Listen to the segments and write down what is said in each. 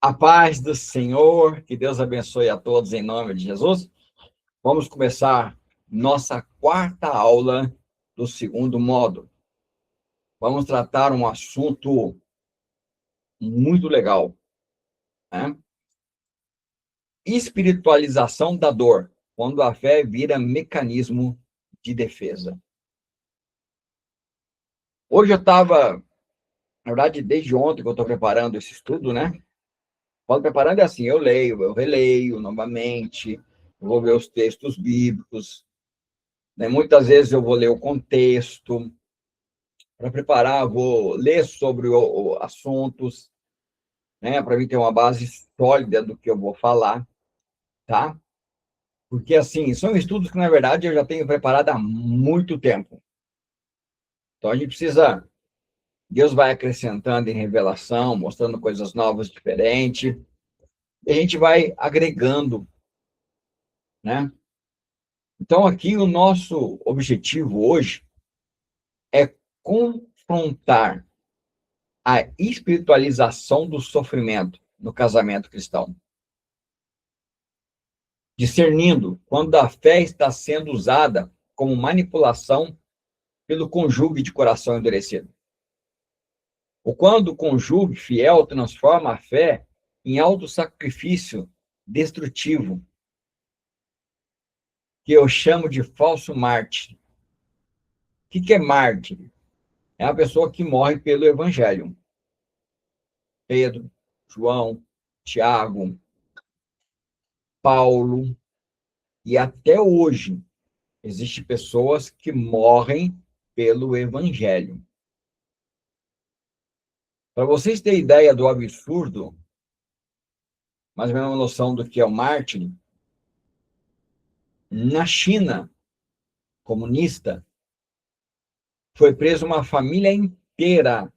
A paz do Senhor, que Deus abençoe a todos em nome de Jesus. Vamos começar nossa quarta aula do segundo módulo. Vamos tratar um assunto muito legal, né? Espiritualização da dor, quando a fé vira mecanismo de defesa. Hoje eu estava, na verdade, desde ontem que eu estou preparando esse estudo, né? Quando preparando é assim, eu leio, eu releio novamente, vou ver os textos bíblicos, né? Muitas vezes eu vou ler o contexto, para preparar, vou ler sobre assuntos, né? Para mim ter uma base sólida do que eu vou falar, tá? Porque, assim, são estudos que, na verdade, eu já tenho preparado há muito tempo. Então, a gente precisa... Deus vai acrescentando em revelação, mostrando coisas novas, diferentes, e a gente vai agregando, né? Então, aqui, o nosso objetivo hoje é confrontar a espiritualização do sofrimento no casamento cristão, discernindo quando a fé está sendo usada como manipulação pelo cônjuge de coração endurecido, ou quando o cônjuge fiel transforma a fé em autossacrifício destrutivo, que eu chamo de falso mártir. O que é mártir? É a pessoa que morre pelo evangelho. Pedro, João, Tiago, Paulo, e até hoje existem pessoas que morrem pelo evangelho. Para vocês terem ideia do absurdo, mais ou menos uma noção do que é o mártir, na China comunista, foi presa uma família inteira,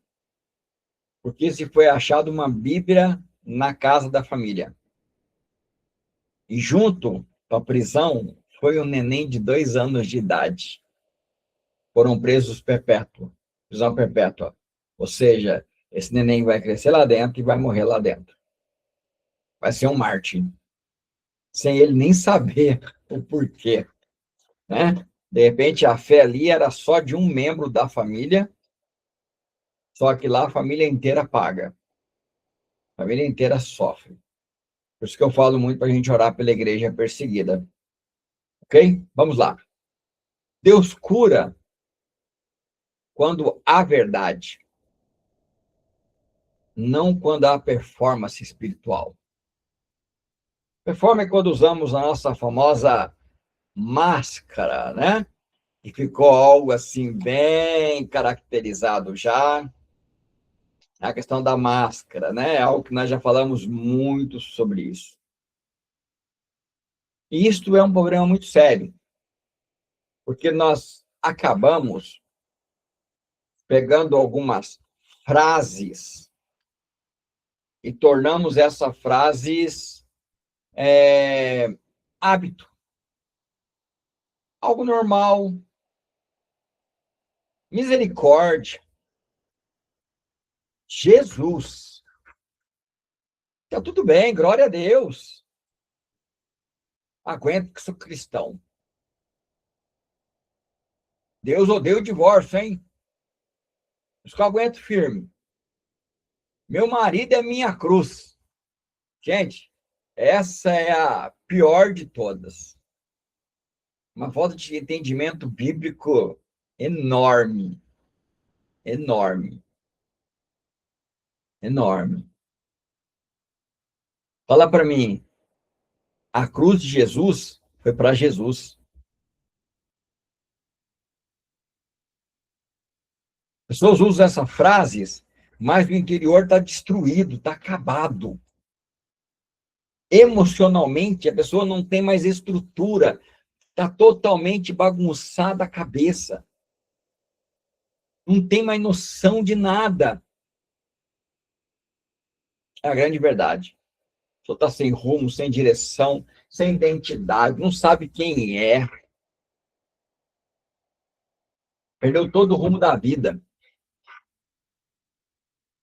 porque se foi achada uma Bíblia na casa da família. E junto com a prisão foi um neném de 2 anos de idade. Foram presos perpétuo, prisão perpétua. Ou seja, esse neném vai crescer lá dentro e vai morrer lá dentro. Vai ser um mártir, sem ele nem saber o porquê, né? De repente, a fé ali era só de um membro da família, só que lá a família inteira paga. A família inteira sofre. Por isso que eu falo muito para a gente orar pela igreja perseguida. Ok? Vamos lá. Deus cura quando há verdade, não quando há performance espiritual. Performance é quando usamos a nossa famosa máscara, né? E ficou algo assim bem caracterizado já. A questão da máscara, né? É algo que nós já falamos muito sobre isso. E isto é um problema muito sério, porque nós acabamos pegando algumas frases e tornamos essas frases hábito, algo normal, misericórdia, Jesus, está tudo bem, glória a Deus, aguento que sou cristão. Deus odeia o divórcio, hein? Por isso que eu aguento firme. Meu marido é minha cruz. Gente, essa é a pior de todas. Uma falta de entendimento bíblico enorme. Enorme. Enorme. Fala para mim, a cruz de Jesus foi para Jesus. As pessoas usam essas frases, mas o interior está destruído, está acabado. Emocionalmente, a pessoa não tem mais estrutura, está totalmente bagunçada a cabeça. Não tem mais noção de nada. É a grande verdade. A pessoa está sem rumo, sem direção, sem identidade, não sabe quem é. Perdeu todo o rumo da vida.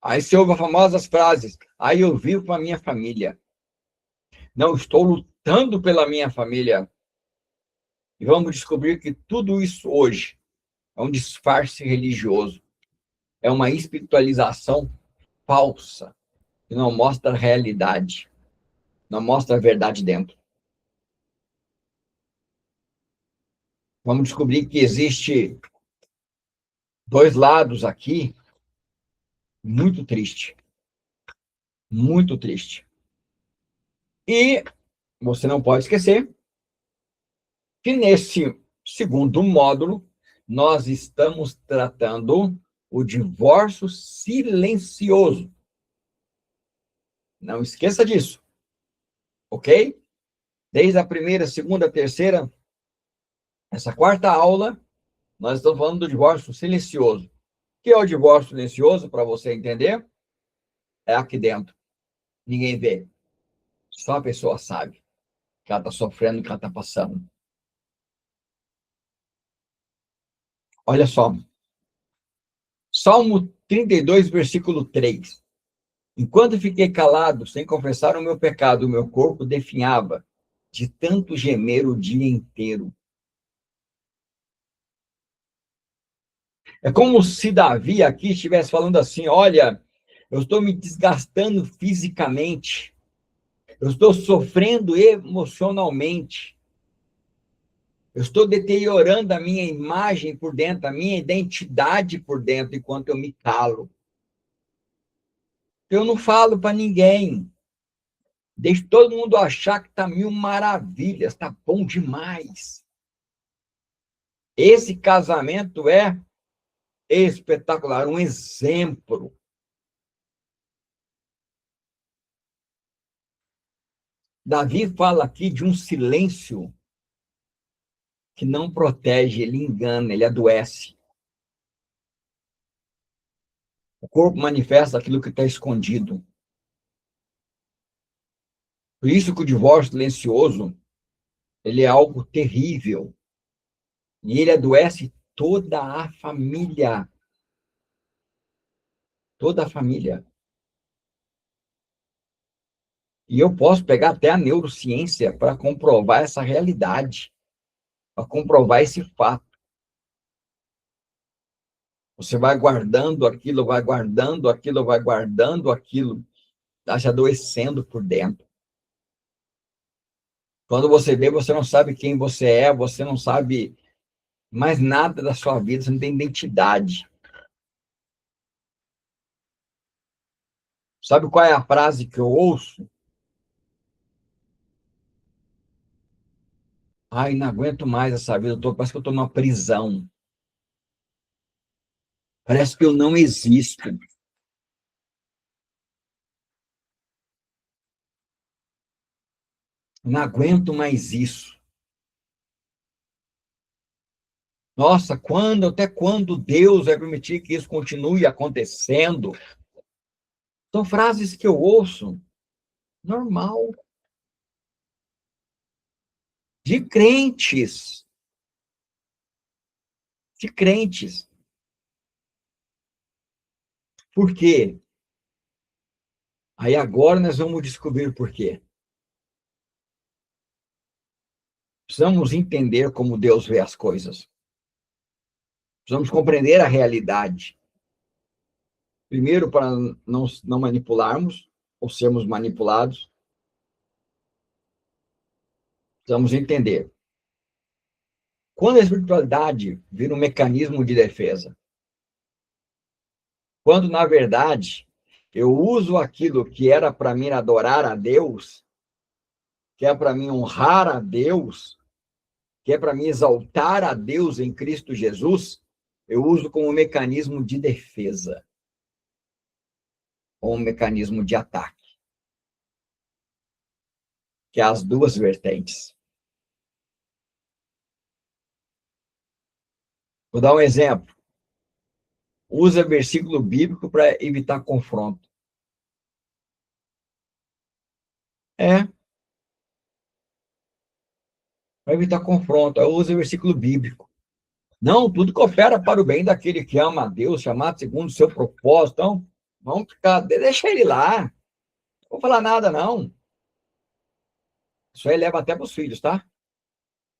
Aí você ouve as famosas frases: Aí eu vivo para a minha família. Não estou lutando pela minha família. E vamos descobrir que tudo isso hoje é um disfarce religioso. É uma espiritualização falsa, que não mostra a realidade, não mostra a verdade dentro. Vamos descobrir que existe dois lados aqui, muito triste, muito triste. E você não pode esquecer que nesse segundo módulo nós estamos tratando o divórcio silencioso. Não esqueça disso, ok? Desde a primeira, segunda, terceira, essa quarta aula, nós estamos falando do divórcio silencioso. O que é o divórcio silencioso, para você entender? É aqui dentro. Ninguém vê. Só a pessoa sabe que ela está sofrendo, que ela está passando. Olha só. Salmo 32, versículo 3. Enquanto fiquei calado, sem confessar o meu pecado, o meu corpo definhava, de tanto gemer o dia inteiro. É como se Davi aqui estivesse falando assim: olha, eu estou me desgastando fisicamente, eu estou sofrendo emocionalmente, eu estou deteriorando a minha imagem por dentro, a minha identidade por dentro, enquanto eu me calo. Eu não falo para ninguém. Deixo todo mundo achar que está mil maravilhas, está bom demais. Esse casamento é espetacular, um exemplo. Davi fala aqui de um silêncio que não protege, ele engana, ele adoece. O corpo manifesta aquilo que está escondido. Por isso que o divórcio silencioso, ele é algo terrível. E ele adoece toda a família. Toda a família. E eu posso pegar até a neurociência para comprovar essa realidade, para comprovar esse fato. Você vai guardando aquilo, vai guardando aquilo, vai guardando aquilo, está se adoecendo por dentro. Quando você vê, você não sabe quem você é, você não sabe mais nada da sua vida, você não tem identidade. Sabe qual é a frase que eu ouço? Ai, não aguento mais essa vida, parece que eu estou numa prisão. Parece que eu não existo. Não aguento mais isso. Nossa, até quando Deus vai permitir que isso continue acontecendo? São frases que eu ouço, normal, de crentes, de crentes. Por quê? Aí agora nós vamos descobrir por quê. Precisamos entender como Deus vê as coisas. Precisamos compreender a realidade. Primeiro, para não manipularmos ou sermos manipulados, precisamos entender. Quando a espiritualidade vira um mecanismo de defesa, quando, na verdade, eu uso aquilo que era para mim adorar a Deus, que é para mim honrar a Deus, que é para mim exaltar a Deus em Cristo Jesus, eu uso como um mecanismo de defesa, ou um mecanismo de ataque, que é as duas vertentes. Vou dar um exemplo. Usa versículo bíblico para evitar confronto. Para evitar confronto. Aí usa versículo bíblico. Não, tudo coopera para o bem daquele que ama a Deus, chamado segundo o seu propósito. Então, vamos ficar, deixa ele lá. Vou falar nada, não. Isso aí leva até para os filhos, tá?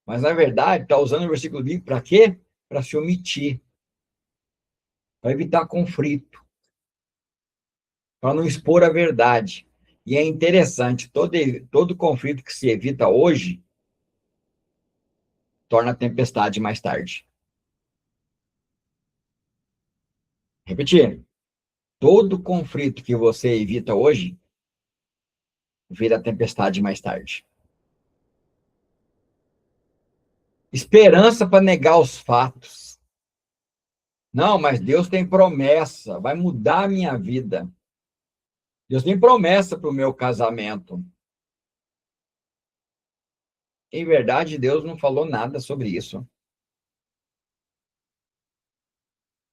Mas, na verdade, está usando o versículo bíblico para quê? Para se omitir, para evitar conflito, para não expor a verdade. E é interessante, todo conflito que se evita hoje torna tempestade mais tarde. Repetir, todo conflito que você evita hoje vira tempestade mais tarde. Esperança para negar os fatos. Não, mas Deus tem promessa, vai mudar a minha vida. Deus tem promessa para o meu casamento. Em verdade, Deus não falou nada sobre isso.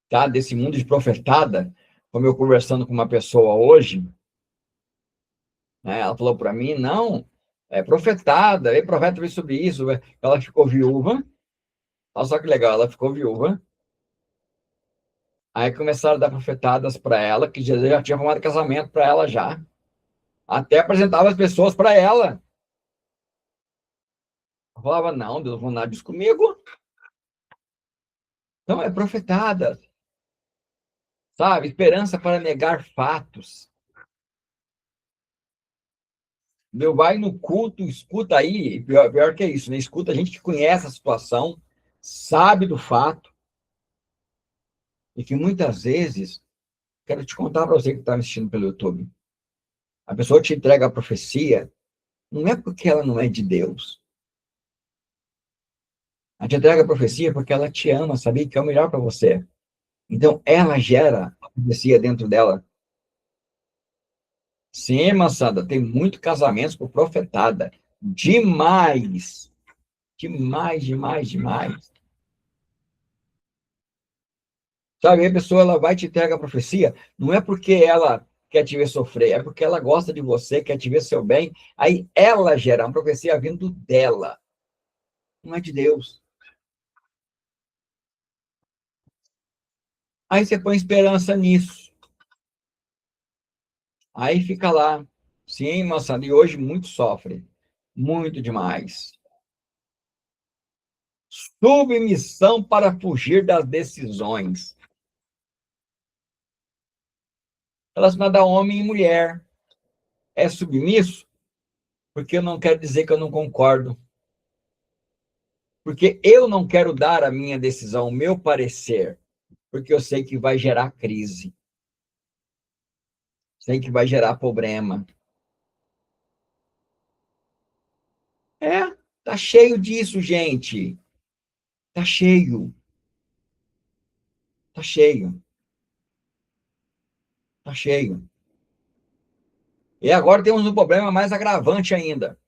Tá? Desse mundo de profetada, como eu conversando com uma pessoa hoje, né, ela falou para mim, não, é profetada, é profeta sobre isso. Ela ficou viúva, olha só que legal, ela ficou viúva. Aí começaram a dar profetadas para ela, que já tinha arrumado casamento para ela já. Até apresentava as pessoas para ela. Eu falava, não, Deus não nada disso comigo. Então, é profetada, sabe? Esperança para negar fatos. Meu, vai no culto, escuta aí, pior que é isso, né? Escuta a gente que conhece a situação, sabe do fato, e que muitas vezes, quero te contar para você que está me assistindo pelo YouTube, a pessoa te entrega a profecia, não é porque ela não é de Deus. Ela te entrega a profecia porque ela te ama, sabia que é o melhor para você. Então, ela gera a profecia dentro dela. Sim, moçada, tem muito casamentos por profetada. Demais. Demais, demais, demais. Sabe, a pessoa ela vai te entregar a profecia, não é porque ela quer te ver sofrer, é porque ela gosta de você, quer te ver seu bem. Aí ela gera uma profecia vindo dela, não é de Deus. Aí você põe esperança nisso. Aí fica lá. Sim, moçada, e hoje muito sofre. Muito demais. Submissão para fugir das decisões. Relacionada a homem e mulher. É submisso? Porque eu não quero dizer que eu não concordo. Porque eu não quero dar a minha decisão, o meu parecer. Porque eu sei que vai gerar crise. Sei que vai gerar problema. É, tá cheio disso, gente. Tá cheio. Tá cheio. Tá cheio. E agora temos um problema mais agravante ainda.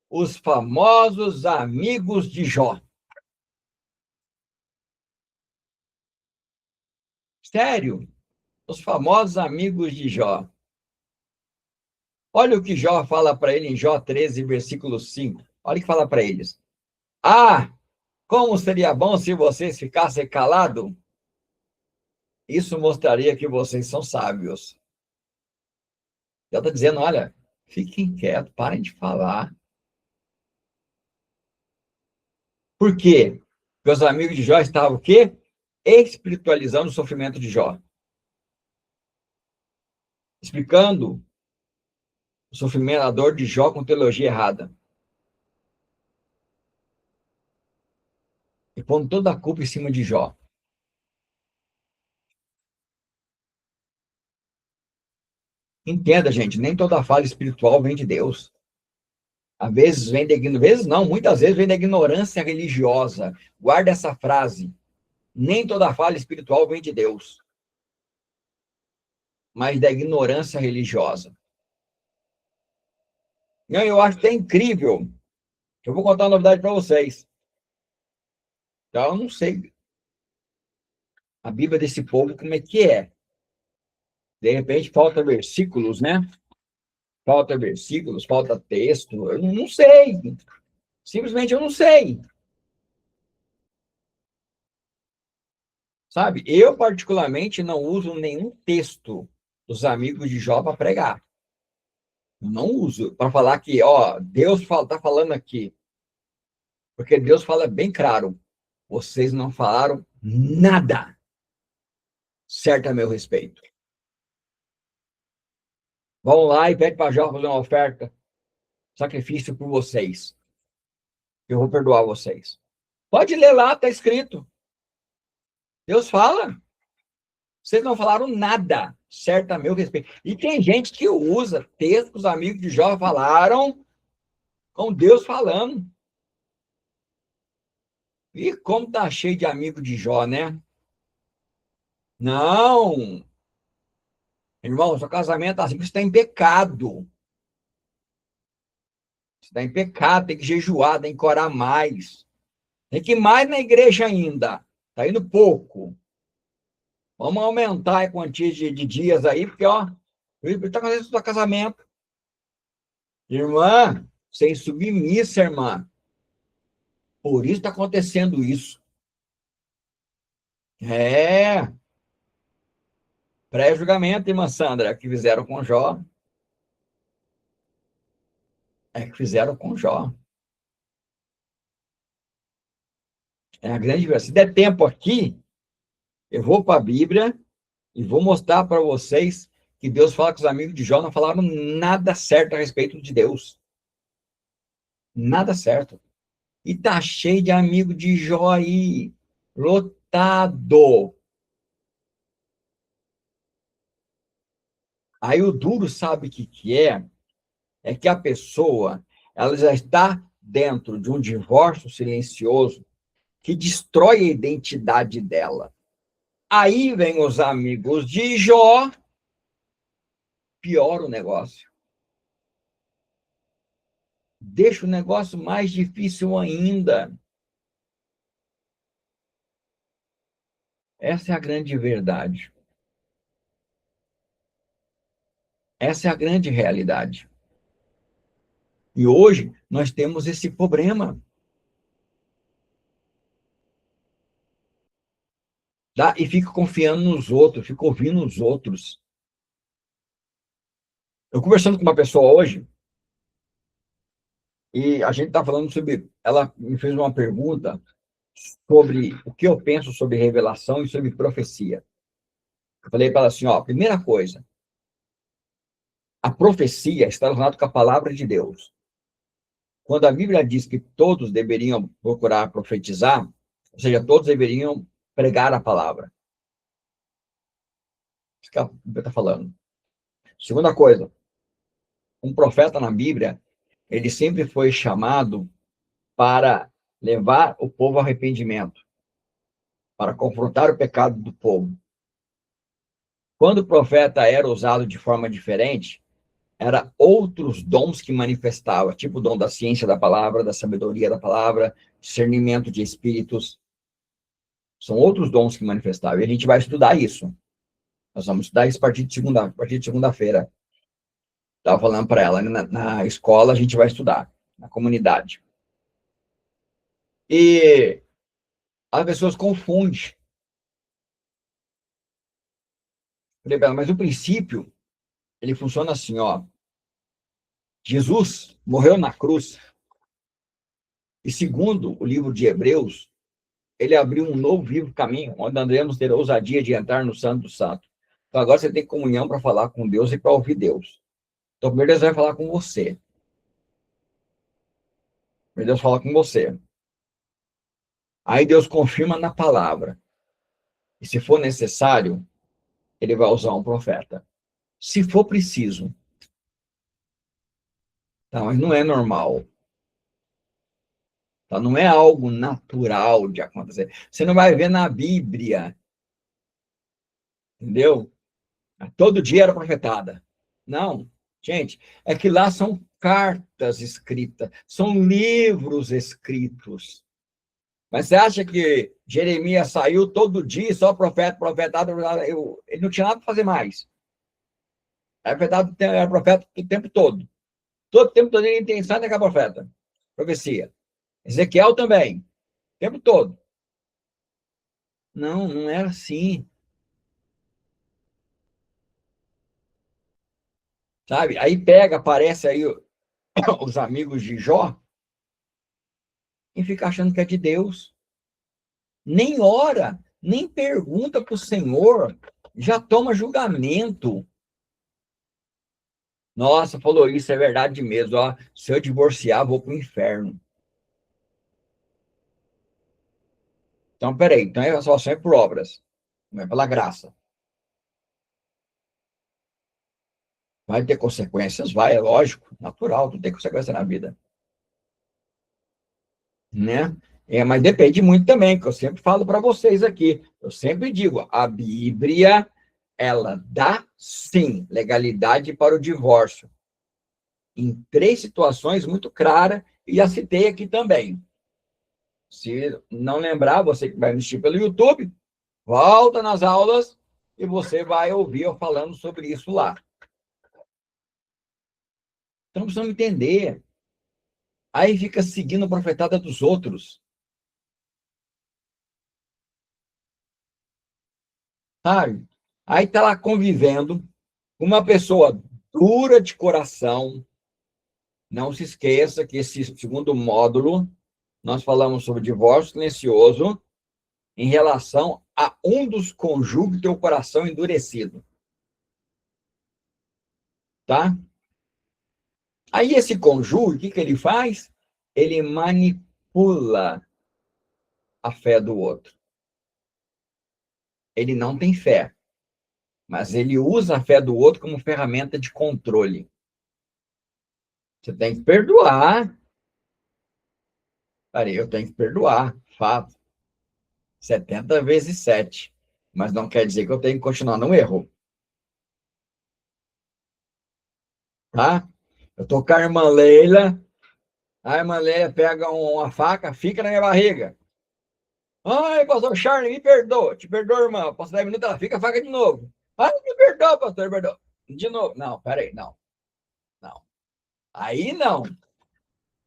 Os famosos amigos de Jó. Sério? Os famosos amigos de Jó. Olha o que Jó fala para ele em Jó 13, versículo 5. Olha o que fala para eles. Ah, como seria bom se vocês ficassem calados? Isso mostraria que vocês são sábios. Ele está dizendo, olha, fiquem quietos, parem de falar. Por quê? Porque os amigos de Jó estavam o quê? Espiritualizando o sofrimento de Jó. Explicando o sofrimento, a dor de Jó com teologia errada. E pondo toda a culpa em cima de Jó. Entenda, gente, nem toda fala espiritual vem de Deus. Às vezes vem da ignorância, vezes não, muitas vezes vem da ignorância religiosa. Guarda essa frase. Nem toda fala espiritual vem de Deus, mas da ignorância religiosa. Não, eu acho até incrível. Eu vou contar uma novidade para vocês. Então, eu não sei a Bíblia desse povo como é que é. De repente falta versículos, né? Falta versículos, falta texto. Eu não sei. Simplesmente eu não sei. Sabe? Eu, particularmente, não uso nenhum texto dos amigos de Jó para pregar. Eu não uso para falar que, ó, Deus está falando aqui. Porque Deus fala bem claro, vocês não falaram nada certo a meu respeito. Vão lá e pede para Jó fazer uma oferta, sacrifício por vocês. Eu vou perdoar vocês. Pode ler lá, está escrito. Deus fala. Vocês não falaram nada certo a meu respeito. E tem gente que usa textos que os amigos de Jó falaram com Deus falando. E como tá cheio de amigo de Jó, né? Não, irmão, seu casamento assim, você está em pecado. Você está em pecado, tem que jejuar, tem que orar mais. Tem que ir mais na igreja ainda. Está indo pouco. Vamos aumentar a quantia de dias aí, porque, ó, está acontecendo seu casamento. Irmã, sem submissa, irmã. Por isso está acontecendo isso. É, pré-julgamento, irmã Sandra, que fizeram com Jó. É que fizeram com Jó. É a grande verdade. Se der tempo aqui, eu vou para a Bíblia e vou mostrar para vocês que Deus fala que os amigos de Jó não falaram nada certo a respeito de Deus. Nada certo. E tá cheio de amigo de Jó aí, lotado. Aí o duro sabe o que é? É que a pessoa, ela já está dentro de um divórcio silencioso que destrói a identidade dela. Aí vem os amigos de Jó, piora o negócio. Deixa o negócio mais difícil ainda. Essa é a grande verdade. Essa é a grande realidade. E hoje nós temos esse problema. Tá? E fica confiando nos outros, fica ouvindo os outros. Eu conversando com uma pessoa hoje, e a gente está falando sobre. Ela me fez uma pergunta sobre o que eu penso sobre revelação e sobre profecia. Eu falei para ela assim: ó, primeira coisa, a profecia está relacionada com a palavra de Deus. Quando a Bíblia diz que todos deveriam procurar profetizar, ou seja, todos deveriam pregar a palavra. Isso que a Bíblia está falando. Segunda coisa, um profeta na Bíblia, ele sempre foi chamado para levar o povo ao arrependimento, para confrontar o pecado do povo. Quando o profeta era usado de forma diferente, era outros dons que manifestava, tipo o dom da ciência da palavra, da sabedoria da palavra, discernimento de espíritos. São outros dons que manifestava. E a gente vai estudar isso. Nós vamos estudar isso a partir de segunda-feira. Estava falando para ela, na escola a gente vai estudar, na comunidade. E as pessoas confundem. Mas o princípio, ele funciona assim, ó. Jesus morreu na cruz e, segundo o livro de Hebreus, ele abriu um novo vivo caminho, onde andremos ter a ousadia de entrar no Santo do Santo. Então, agora você tem comunhão para falar com Deus e para ouvir Deus. Então, primeiro Deus vai falar com você. Primeiro Deus fala com você. Aí Deus confirma na palavra. E se for necessário, ele vai usar um profeta. Se for preciso. Tá? Mas não é normal. Tá? Não é algo natural de acontecer. Você não vai ver na Bíblia. Entendeu? Todo dia era profetada. Não. Gente, é que lá são cartas escritas, são livros escritos. Mas você acha que Jeremias saiu todo dia, só profeta, profetado, ele não tinha nada para fazer mais. Era profeta o tempo todo. Todo tempo todo ele tem sabe que é profeta. Profecia. Ezequiel também. O tempo todo. Não, não era assim. Sabe? Aí aparece aí os amigos de Jó e fica achando que é de Deus. Nem ora, nem pergunta para o Senhor, já toma julgamento. Nossa, falou isso, é verdade mesmo. Ó, se eu divorciar, vou para o inferno. Então, peraí, então é só sempre por obras, não é pela graça. Vai ter consequências? Vai, é lógico, natural, tu tem consequência na vida, né? Mas depende muito também, que eu sempre falo para vocês aqui. Eu sempre digo, a Bíblia, ela dá, sim, legalidade para o divórcio. Em três situações muito claras, e já citei aqui também. Se não lembrar, você que vai assistir pelo YouTube, volta nas aulas e você vai ouvir eu falando sobre isso lá. Então, precisamos entender. Aí fica seguindo a profetada dos outros, sabe? Aí tá lá convivendo com uma pessoa dura de coração. Não se esqueça que esse segundo módulo, nós falamos sobre divórcio silencioso em relação a um dos cônjuges ter o coração endurecido, tá? Aí esse cônjuge, o que ele faz? Ele manipula a fé do outro. Ele não tem fé, mas ele usa a fé do outro como ferramenta de controle. Você tem que perdoar. Cara, eu tenho que perdoar, fato. 70 vezes 7. Mas não quer dizer que eu tenho que continuar no erro, tá? Eu tô com a irmã Leila, a irmã Leila pega uma faca, fica na minha barriga. Ai, pastor Charlie, me perdoa. Te perdoa, irmã. Passa 10 minutos, ela fica a faca de novo. Ai, me perdoa, pastor, me perdoa. De novo. Não, peraí, não. Não. Aí não.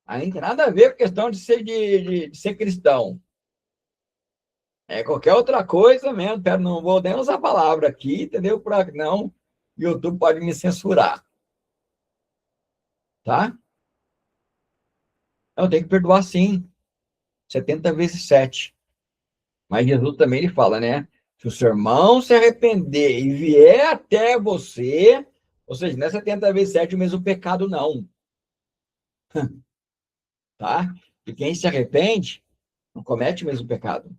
Aí não tem nada a ver com questão de ser cristão. É qualquer outra coisa mesmo. Pera, não vou nem usar a palavra aqui, entendeu? Para não, o YouTube pode me censurar, tá? Eu tenho que perdoar sim. 70 vezes 7. Mas Jesus também ele fala, né? Se o seu irmão se arrepender e vier até você, ou seja, não é 70 vezes 7 o mesmo pecado, não. Tá? E quem se arrepende não comete o mesmo pecado.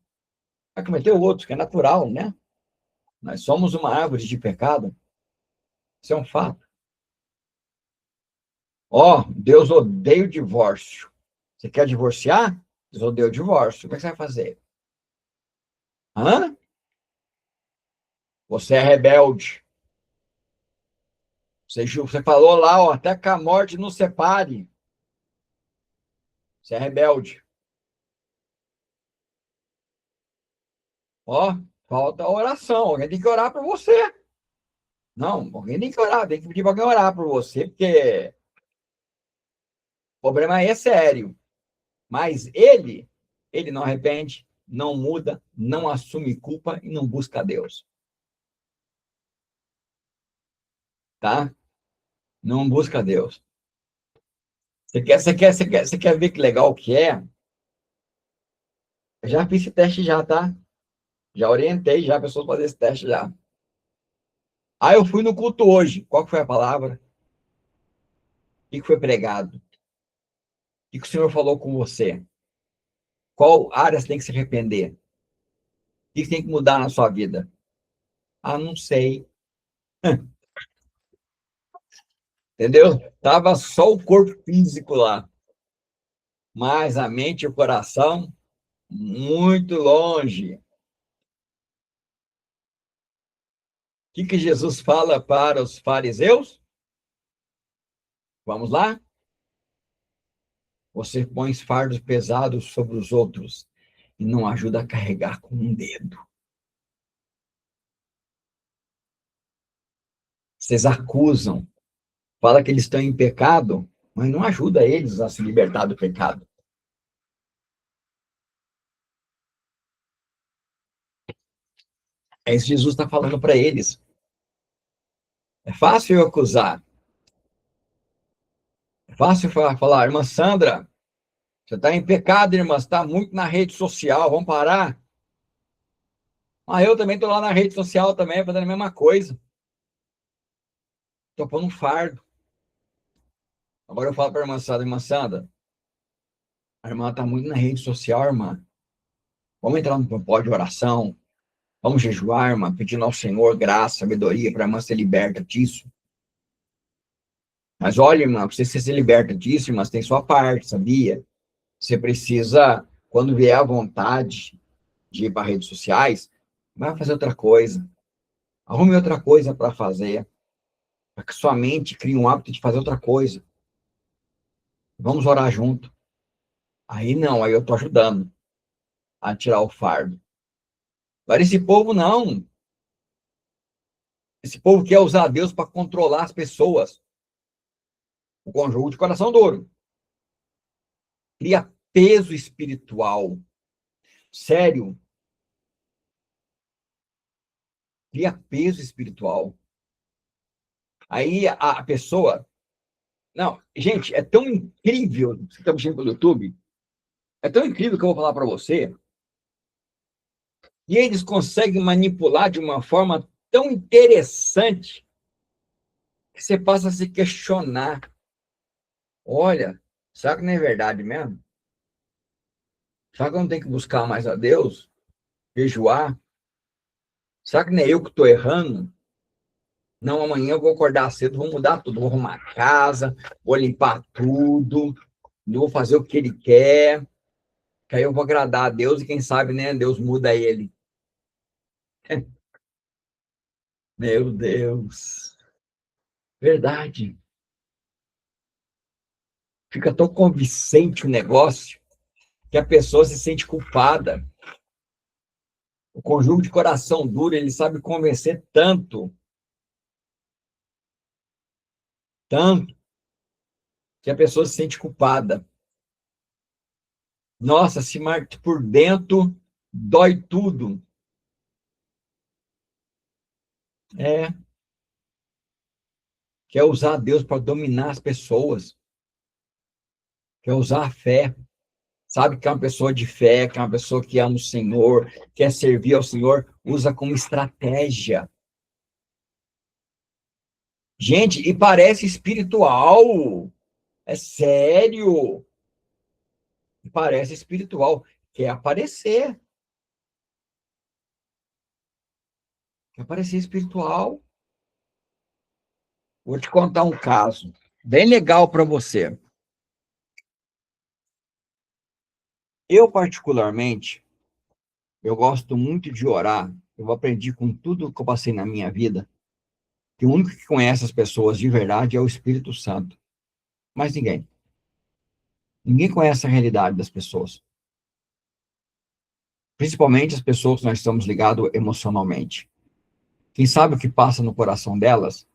Vai cometer o outro, que é natural, né? Nós somos uma árvore de pecado. Isso é um fato. Ó, Deus odeia o divórcio. Você quer divorciar? Deus odeia o divórcio. Como é que você vai fazer? Hã? Você é rebelde. Você falou lá, ó, até que a morte nos separe. Você é rebelde. Ó, falta oração. Alguém tem que orar por você. Não, alguém tem que orar. Tem que pedir para alguém orar por você, porque o problema aí é sério. Mas ele não arrepende, não muda, não assume culpa e não busca a Deus. Tá? Não busca a Deus. Você quer ver que legal que é? Eu já fiz esse teste já, tá? Já orientei já a pessoa a fazer esse teste já. Aí eu fui no culto hoje. Qual que foi a palavra? O que foi pregado? O que o Senhor falou com você? Qual área você tem que se arrepender? O que tem que mudar na sua vida? Ah, não sei. Entendeu? Tava só o corpo físico lá, mas a mente e o coração muito longe. O que Jesus fala para os fariseus? Vamos lá? Você põe fardos pesados sobre os outros e não ajuda a carregar com um dedo. Vocês acusam, fala que eles estão em pecado, mas não ajuda eles a se libertar do pecado. É isso que Jesus está falando para eles. É fácil eu acusar, Fácil falar, irmã Sandra, você está em pecado, irmã, você está muito na rede social, vamos parar? Ah, eu também estou lá na rede social também, fazendo a mesma coisa. Estou pondo um fardo. Agora eu falo para a irmã Sandra, a irmã está muito na rede social, irmã. Vamos entrar no propósito de oração, vamos jejuar, irmã, pedindo ao Senhor graça, sabedoria para a irmã ser liberta disso. Mas olha, irmã, para você ser liberta disso, irmã, você tem sua parte, sabia? Você precisa, quando vier a vontade de ir para redes sociais, vai fazer outra coisa. Arrume outra coisa para fazer, para que sua mente crie um hábito de fazer outra coisa. Vamos orar junto. Aí não, aí eu estou ajudando a tirar o fardo. Agora, esse povo não. Esse povo quer usar Deus para controlar as pessoas. O conjunto de coração duro. Cria peso espiritual. Sério. Cria peso espiritual. Aí a pessoa... Não, gente, é tão incrível. Você está mexendo pelo YouTube? É tão incrível que eu vou falar para você. E eles conseguem manipular de uma forma tão interessante que você passa a se questionar. Olha, será que não é verdade mesmo? Será que eu não tenho que buscar mais a Deus? Jejuar? Será que não é eu que estou errando? Não, amanhã eu vou acordar cedo, vou mudar tudo, vou arrumar a casa, vou limpar tudo, vou fazer o que ele quer, que aí eu vou agradar a Deus e quem sabe, né, Deus muda ele. Meu Deus. Verdade. Fica tão convincente o negócio que a pessoa se sente culpada. O conjunto de coração duro, ele sabe convencer tanto, tanto, que a pessoa se sente culpada. Nossa, se marca por dentro, dói tudo. É, quer usar Deus para dominar as pessoas. Quer usar a fé. Sabe que é uma pessoa de fé, que é uma pessoa que ama o Senhor, quer servir ao Senhor, usa como estratégia. Gente, e parece espiritual. É sério. Parece espiritual. Quer aparecer. Quer aparecer espiritual. Vou te contar um caso bem legal para você. Eu, particularmente, eu gosto muito de orar. Eu aprendi com tudo que eu passei na minha vida, que o único que conhece as pessoas de verdade é o Espírito Santo. Mais ninguém. Ninguém conhece a realidade das pessoas. Principalmente as pessoas que nós estamos ligados emocionalmente. Quem sabe o que passa no coração delas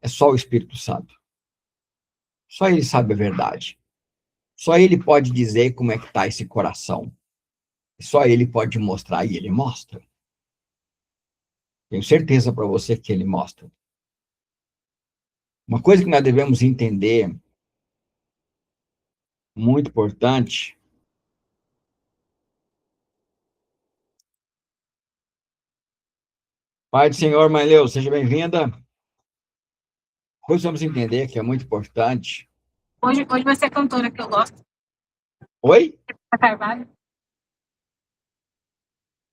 é só o Espírito Santo. Só ele sabe a verdade. Só ele pode dizer como é que está esse coração. Só ele pode mostrar, e ele mostra. Tenho certeza para você que ele mostra. Uma coisa que nós devemos entender, muito importante. Pai do Senhor, Mãe Leu, seja bem-vinda. Coisa que vamos entender que é muito importante. Hoje vai ser a cantora que eu gosto. Oi? A Carvalho.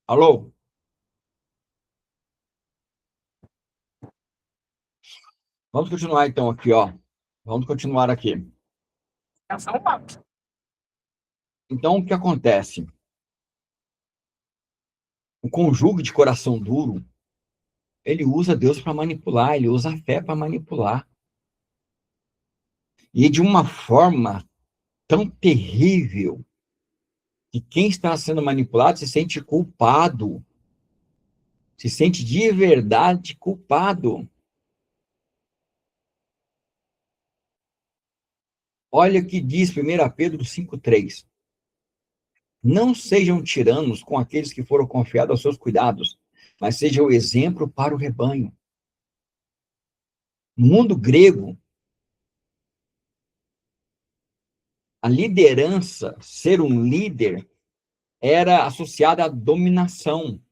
Alô? Vamos continuar então aqui, ó. Vamos continuar aqui. É São Paulo. Então, o que acontece? O conjugo de coração duro, ele usa Deus para manipular, ele usa a fé para manipular. E de uma forma tão terrível que quem está sendo manipulado se sente culpado. Se sente de verdade culpado. Olha o que diz 1 Pedro 5,3. Não sejam tiranos com aqueles que foram confiados aos seus cuidados, mas sejam exemplo para o rebanho. No mundo grego, A liderança, ser um líder, era associada à dominação.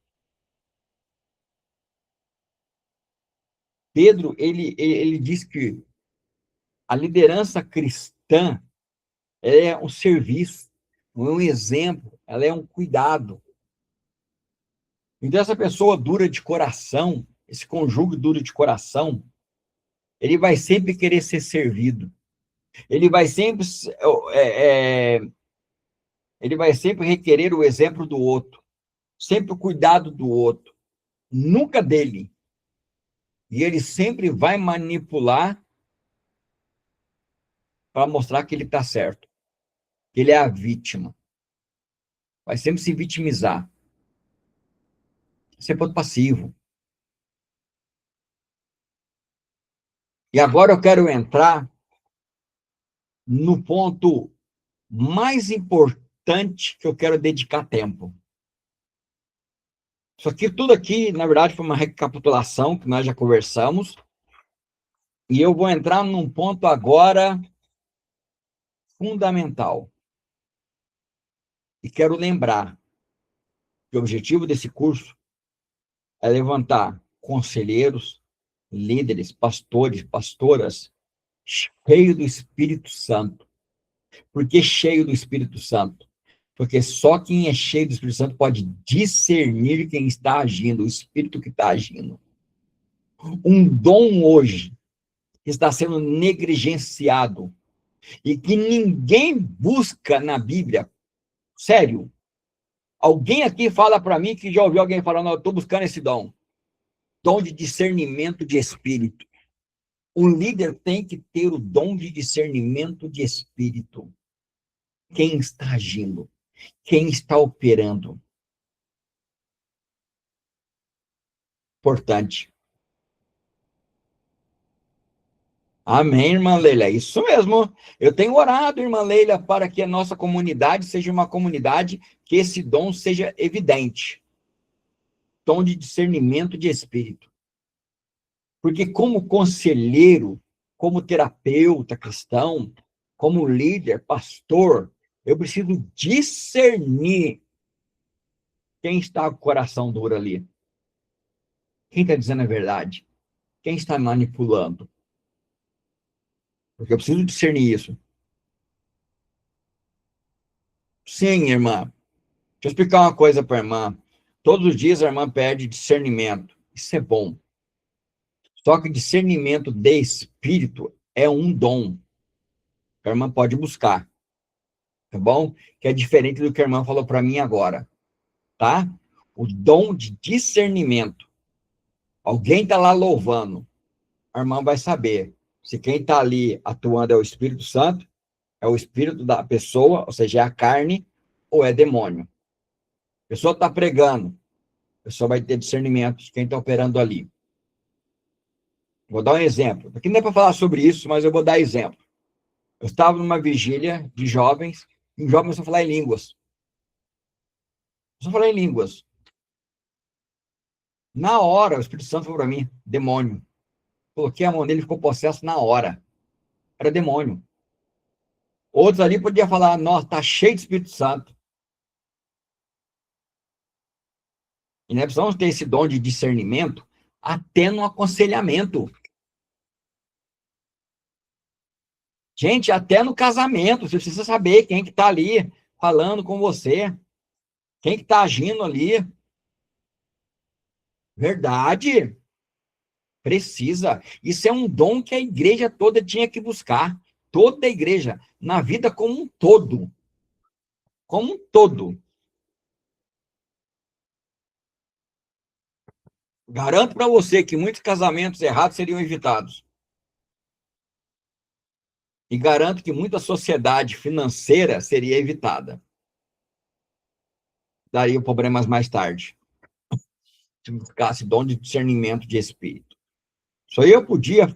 Pedro, ele diz que a liderança cristã é um serviço, não é um exemplo, ela é um cuidado. Então, essa pessoa dura de coração, esse cônjuge duro de coração, ele vai sempre querer ser servido. Ele vai sempre, ele vai sempre requerer o exemplo do outro, sempre o cuidado do outro, nunca dele. E ele sempre vai manipular para mostrar que ele está certo, que ele é a vítima. Vai sempre se vitimizar. Ser ponto passivo. E agora eu quero entrar no ponto mais importante que eu quero dedicar tempo. Isso aqui, tudo aqui, na verdade, foi uma recapitulação que nós já conversamos. E eu vou entrar num ponto agora fundamental. E quero lembrar que o objetivo desse curso é levantar conselheiros, líderes, pastores, pastoras, cheios do Espírito Santo. Por que cheio do Espírito Santo? Porque só quem é cheio do Espírito Santo pode discernir quem está agindo, o Espírito que está agindo. Um dom hoje que está sendo negligenciado e que ninguém busca na Bíblia. Sério. Alguém aqui fala para mim que já ouviu alguém falando, eu estou buscando esse dom. Dom de discernimento de espírito. Um líder tem que ter o dom de discernimento de espírito. Quem está agindo? Quem está operando? Importante. Amém, irmã Leila. Isso mesmo. Eu tenho orado, irmã Leila, para que a nossa comunidade seja uma comunidade que esse dom seja evidente. Dom de discernimento de espírito. Porque como conselheiro, como terapeuta cristão, como líder, pastor, eu preciso discernir quem está com o coração duro ali. Quem está dizendo a verdade? Quem está manipulando? Porque eu preciso discernir isso. Sim, irmã. Deixa eu explicar uma coisa para a irmã. Todos os dias a irmã pede discernimento. Isso é bom. Só que discernimento de espírito é um dom que a irmã pode buscar. Tá bom? Que é diferente do que a irmã falou para mim agora. Tá? O dom de discernimento. Alguém está lá louvando. A irmã vai saber se quem está ali atuando é o Espírito Santo, é o espírito da pessoa, ou seja, é a carne, ou é demônio. A pessoa está pregando. A pessoa vai ter discernimento de quem está operando ali. Vou dar um exemplo. Aqui não é para falar sobre isso, mas eu vou dar exemplo. Eu estava numa vigília de jovens, e um jovem começou a falar em línguas. Começou a falar em línguas. Na hora, o Espírito Santo falou para mim, demônio. Coloquei a mão nele e ficou possesso na hora. Era demônio. Outros ali podiam falar, nossa, está cheio de Espírito Santo. E nós precisamos ter esse dom de discernimento até no aconselhamento. Gente, até no casamento, você precisa saber quem que está ali falando com você, quem que está agindo ali. Verdade. Precisa. Isso é um dom que a igreja toda tinha que buscar. Toda a igreja, na vida como um todo. Como um todo. Garanto para você que muitos casamentos errados seriam evitados. E garanto que muita sociedade financeira seria evitada. Daria problemas mais tarde. Se buscasse dom de discernimento de espírito. Isso aí eu podia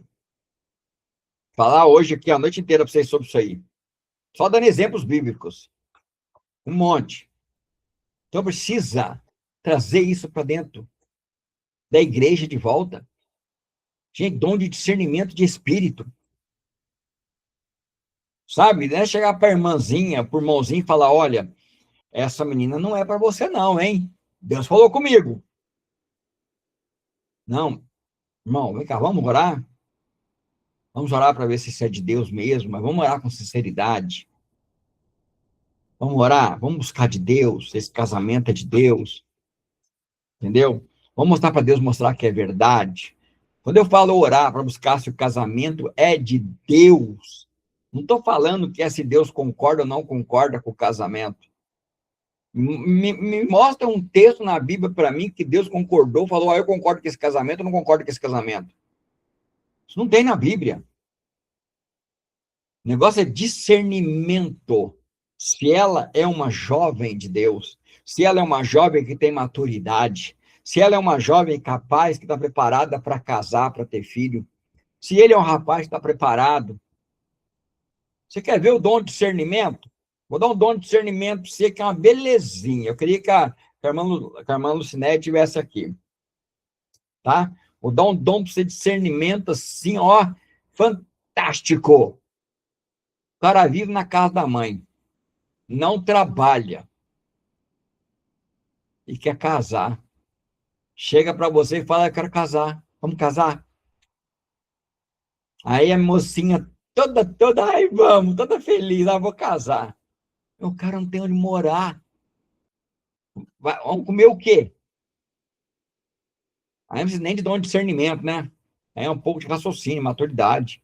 falar hoje aqui a noite inteira para vocês sobre isso aí. Só dando exemplos bíblicos. Um monte. Então precisa trazer isso para dentro da igreja de volta. Gente, dom de discernimento de espírito. Sabe? Não é chegar para a irmãzinha, por irmãozinho, e falar, olha, essa menina não é para você não, hein? Deus falou comigo. Não, irmão, vem cá, vamos orar? Vamos orar para ver se isso é de Deus mesmo, mas vamos orar com sinceridade. Vamos orar, vamos buscar de Deus, esse casamento é de Deus, entendeu? Vamos mostrar para Deus, mostrar que é verdade. Quando eu falo orar para buscar se o casamento é de Deus, não estou falando que é se Deus concorda ou não concorda com o casamento. Me mostra um texto na Bíblia para mim que Deus concordou, falou, eu concordo com esse casamento, eu não concordo com esse casamento. Isso não tem na Bíblia. O negócio é discernimento. Se ela é uma jovem de Deus, se ela é uma jovem que tem maturidade, se ela é uma jovem capaz, que está preparada para casar, para ter filho, se ele é um rapaz que está preparado. Você quer ver o dom de discernimento? Vou dar um dom de discernimento para você, que é uma belezinha. Eu queria que a irmã Lucinéia estivesse aqui, tá? Vou dar um dom para você de discernimento assim, ó, fantástico. O cara vive na casa da mãe, não trabalha e quer casar. Chega para você e fala, eu quero casar. Vamos casar? Aí a mocinha toda, ai, vamos, toda feliz, vou casar. O cara não tem onde morar. Vamos comer o quê? Aí não precisa nem de dom de discernimento, né? É um pouco de raciocínio, maturidade.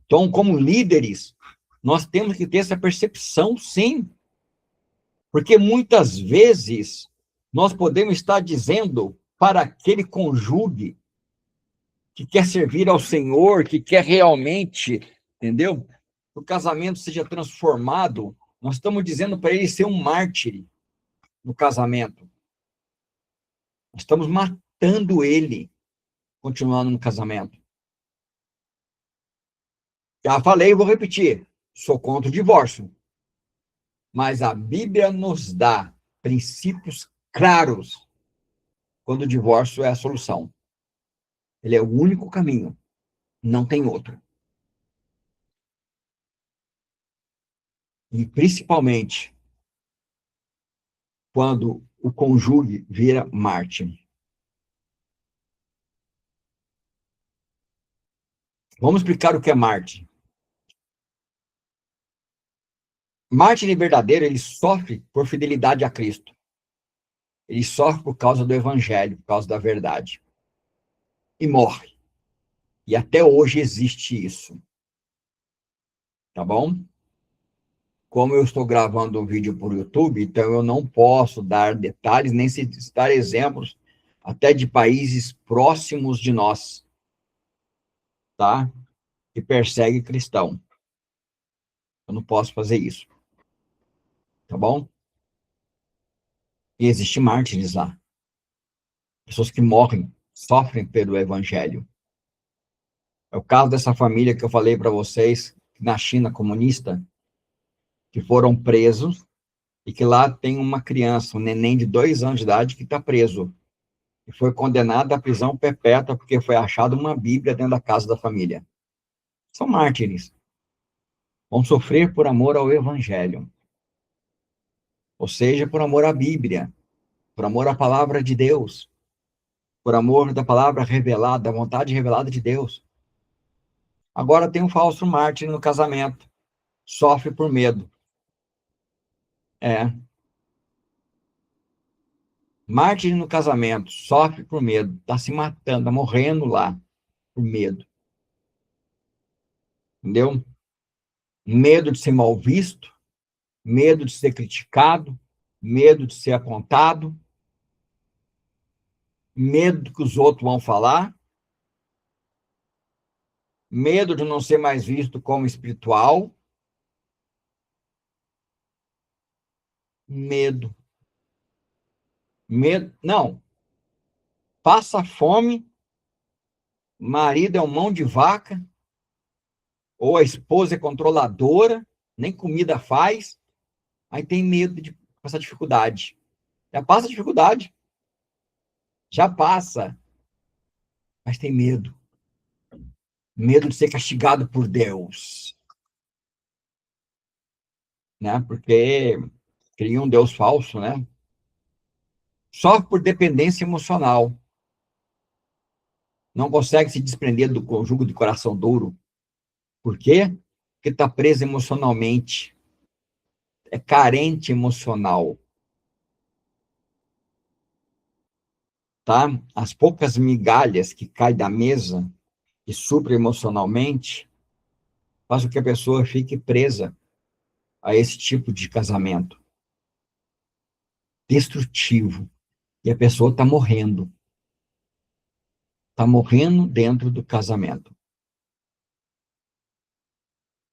Então, como líderes, nós temos que ter essa percepção, sim. Porque muitas vezes nós podemos estar dizendo para aquele cônjuge que quer servir ao Senhor, que quer realmente, entendeu? Que o casamento seja transformado, nós estamos dizendo para ele ser um mártir no casamento. Nós estamos matando ele, continuando no casamento. Já falei e vou repetir, sou contra o divórcio. Mas a Bíblia nos dá princípios claros quando o divórcio é a solução. Ele é o único caminho, não tem outro. E principalmente quando o cônjuge vira mártir. Vamos explicar o que é mártir. Mártir verdadeiro, ele sofre por fidelidade a Cristo. Ele sofre por causa do evangelho, por causa da verdade. E morre. E até hoje existe isso. Tá bom? Como eu estou gravando um vídeo por YouTube, então eu não posso dar detalhes, nem citar exemplos até de países próximos de nós, tá? Que persegue cristão. Eu não posso fazer isso. Tá bom? E existem mártires lá. Pessoas que morrem, sofrem pelo evangelho. É o caso dessa família que eu falei para vocês, na China comunista, que foram presos e que lá tem uma criança, um neném de 2 anos de idade que está preso. E foi condenado à prisão perpétua porque foi achada uma Bíblia dentro da casa da família. São mártires. Vão sofrer por amor ao evangelho. Ou seja, por amor à Bíblia, por amor à palavra de Deus, por amor da palavra revelada, da vontade revelada de Deus. Agora tem um falso mártir no casamento. Sofre por medo. É. Mártir no casamento, sofre por medo, está se matando, está morrendo lá por medo. Entendeu? Medo de ser mal visto, medo de ser criticado, medo de ser apontado, medo do que os outros vão falar, medo de não ser mais visto como espiritual, medo. Medo, não. Passa fome, marido é um mão de vaca, ou a esposa é controladora, nem comida faz, aí tem medo de passar dificuldade. Já passa dificuldade. Já passa. Mas tem medo. Medo de ser castigado por Deus, né? Porque cria um Deus falso, né? Sofre por dependência emocional. Não consegue se desprender do jugo de coração duro. Por quê? Porque está preso emocionalmente. É carente emocional, tá? As poucas migalhas que caem da mesa e supra emocionalmente faz com que a pessoa fique presa a esse tipo de casamento destrutivo. E a pessoa está morrendo dentro do casamento.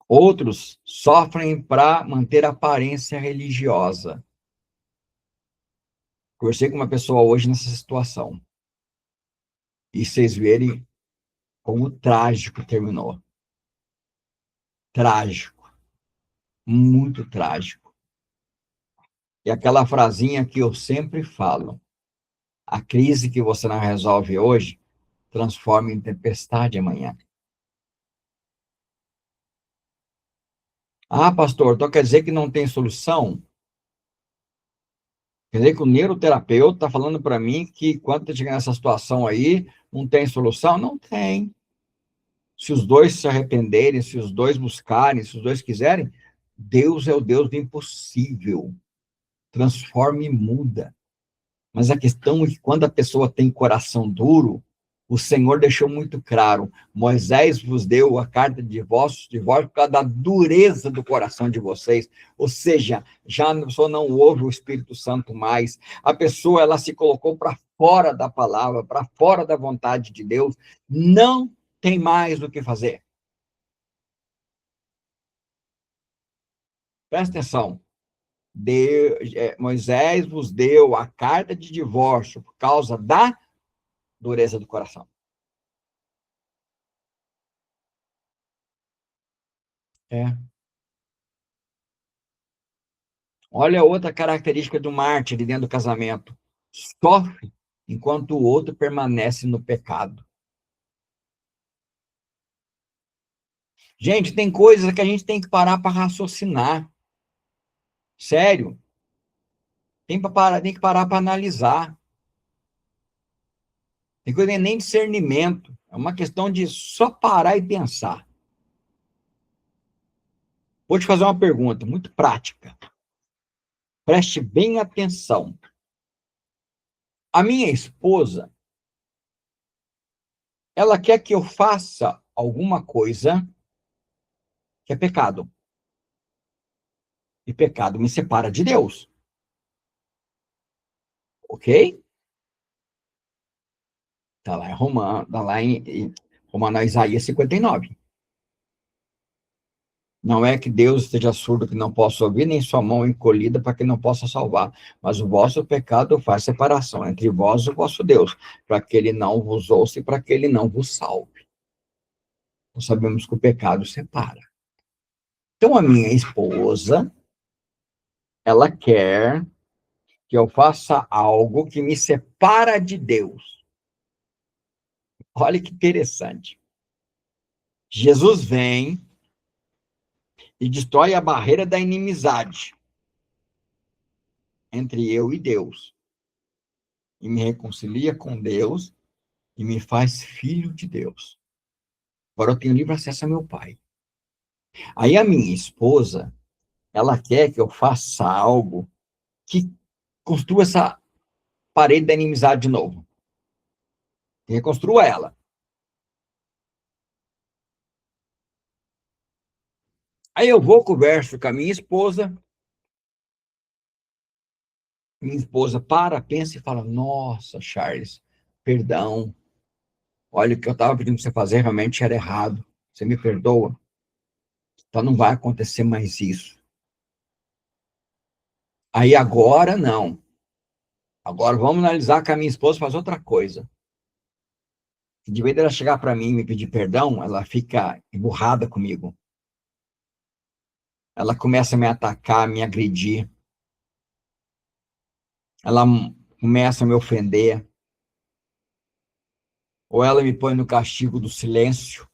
Outros sofrem para manter a aparência religiosa. Conversei com uma pessoa hoje nessa situação. E vocês verem como trágico terminou. Trágico. Muito trágico. E aquela frasinha que eu sempre falo: a crise que você não resolve hoje transforma em tempestade amanhã. Ah, pastor, então quer dizer que não tem solução? Quer dizer que o neuroterapeuta está falando para mim que quando chegar nessa situação aí, não tem solução? Não tem. Se os dois se arrependerem, se os dois buscarem, se os dois quiserem, Deus é o Deus do impossível. Transforma e muda. Mas a questão é que quando a pessoa tem coração duro, o Senhor deixou muito claro: Moisés vos deu a carta de divórcio por causa da dureza do coração de vocês. Ou seja, já a pessoa não ouve o Espírito Santo mais. A pessoa ela se colocou para fora da palavra, para fora da vontade de Deus. Não tem mais o que fazer. Presta atenção. Moisés vos deu a carta de divórcio por causa da dureza do coração. É. Olha outra característica do mártir dentro do casamento. Sofre enquanto o outro permanece no pecado. Gente, tem coisas que a gente tem que parar para raciocinar. Sério. Tem que parar para analisar. Tem coisa que nem discernimento. É uma questão de só parar e pensar. Vou te fazer uma pergunta muito prática. Preste bem atenção. A minha esposa, ela quer que eu faça alguma coisa que é pecado. E pecado me separa de Deus. Ok? Está lá em Romano, está lá em Romano, Isaías 59. Não é que Deus esteja surdo que não possa ouvir, nem sua mão encolhida para que não possa salvar. Mas o vosso pecado faz separação entre vós e o vosso Deus, para que ele não vos ouça e para que ele não vos salve. Nós sabemos que o pecado separa. Então, a minha esposa, ela quer que eu faça algo que me separa de Deus. Olha que interessante. Jesus vem e destrói a barreira da inimizade entre eu e Deus. E me reconcilia com Deus e me faz filho de Deus. Agora eu tenho livre acesso a meu pai. Aí a minha esposa, ela quer que eu faça algo que construa essa parede da inimizade de novo. Que reconstrua ela. Aí eu vou, converso com a minha esposa para, pensa e fala: nossa, Charles, perdão, olha, o que eu estava pedindo para você fazer realmente era errado, você me perdoa? Então não vai acontecer mais isso. Aí agora não. Agora vamos analisar que a minha esposa faz outra coisa. De vez dela chegar para mim e me pedir perdão, ela fica emburrada comigo. Ela começa a me atacar, me agredir. Ela começa a me ofender. Ou ela me põe no castigo do silêncio.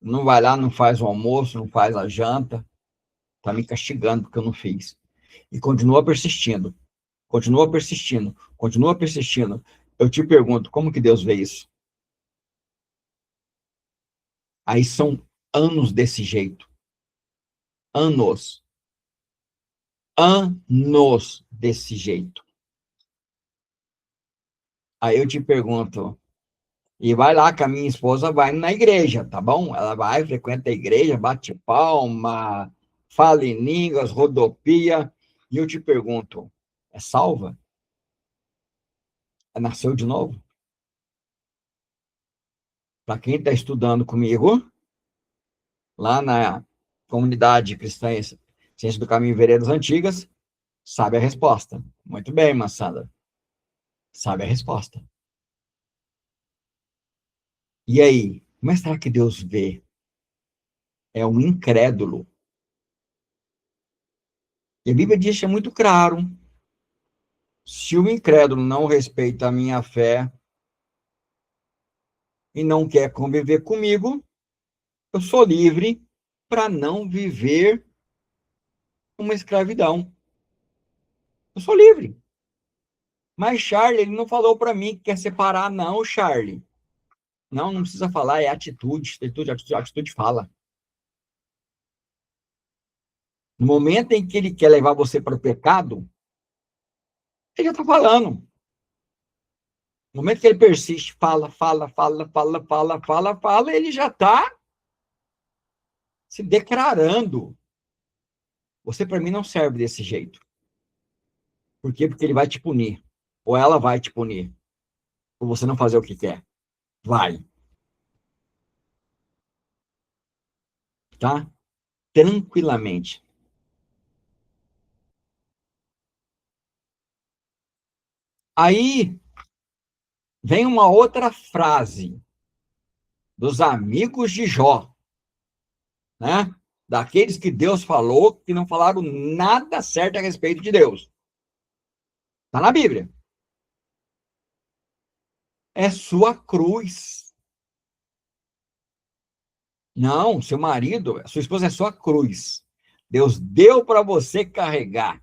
não vai lá, não faz o almoço, não faz a janta, está me castigando porque eu não fiz. E continua persistindo, continua persistindo, continua persistindo. Eu te pergunto, como que Deus vê isso? Aí são anos desse jeito. Anos. Anos desse jeito. Aí eu te pergunto, e vai lá que a minha esposa vai na igreja, tá bom? Ela vai, frequenta a igreja, bate palma, fala em línguas, rodopia, e eu te pergunto, é salva? Nasceu de novo? Para quem está estudando comigo, lá na comunidade cristã Ciência do Caminho Veredas Antigas, sabe a resposta. Muito bem, Massada. Sabe a resposta. E aí, como é será que Deus vê? É um incrédulo. E a Bíblia diz que é muito claro. Se o incrédulo não respeita a minha fé e não quer conviver comigo, eu sou livre para não viver uma escravidão. Eu sou livre. Mas Charlie, ele não falou para mim que quer separar, não, Charlie. Não, não precisa falar, é atitude fala. No momento em que ele quer levar você para o pecado, ele já está falando. No momento que ele persiste, fala, ele já está se declarando. Você, para mim, não serve desse jeito. Por quê? Porque ele vai te punir. Ou ela vai te punir. Por você não fazer o que quer. Vai. Tá? Tranquilamente. Aí, vem uma outra frase dos amigos de Jó, né? Daqueles que Deus falou que não falaram nada certo a respeito de Deus. Está na Bíblia. É sua cruz. Não, seu marido, sua esposa é sua cruz. Deus deu para você carregar.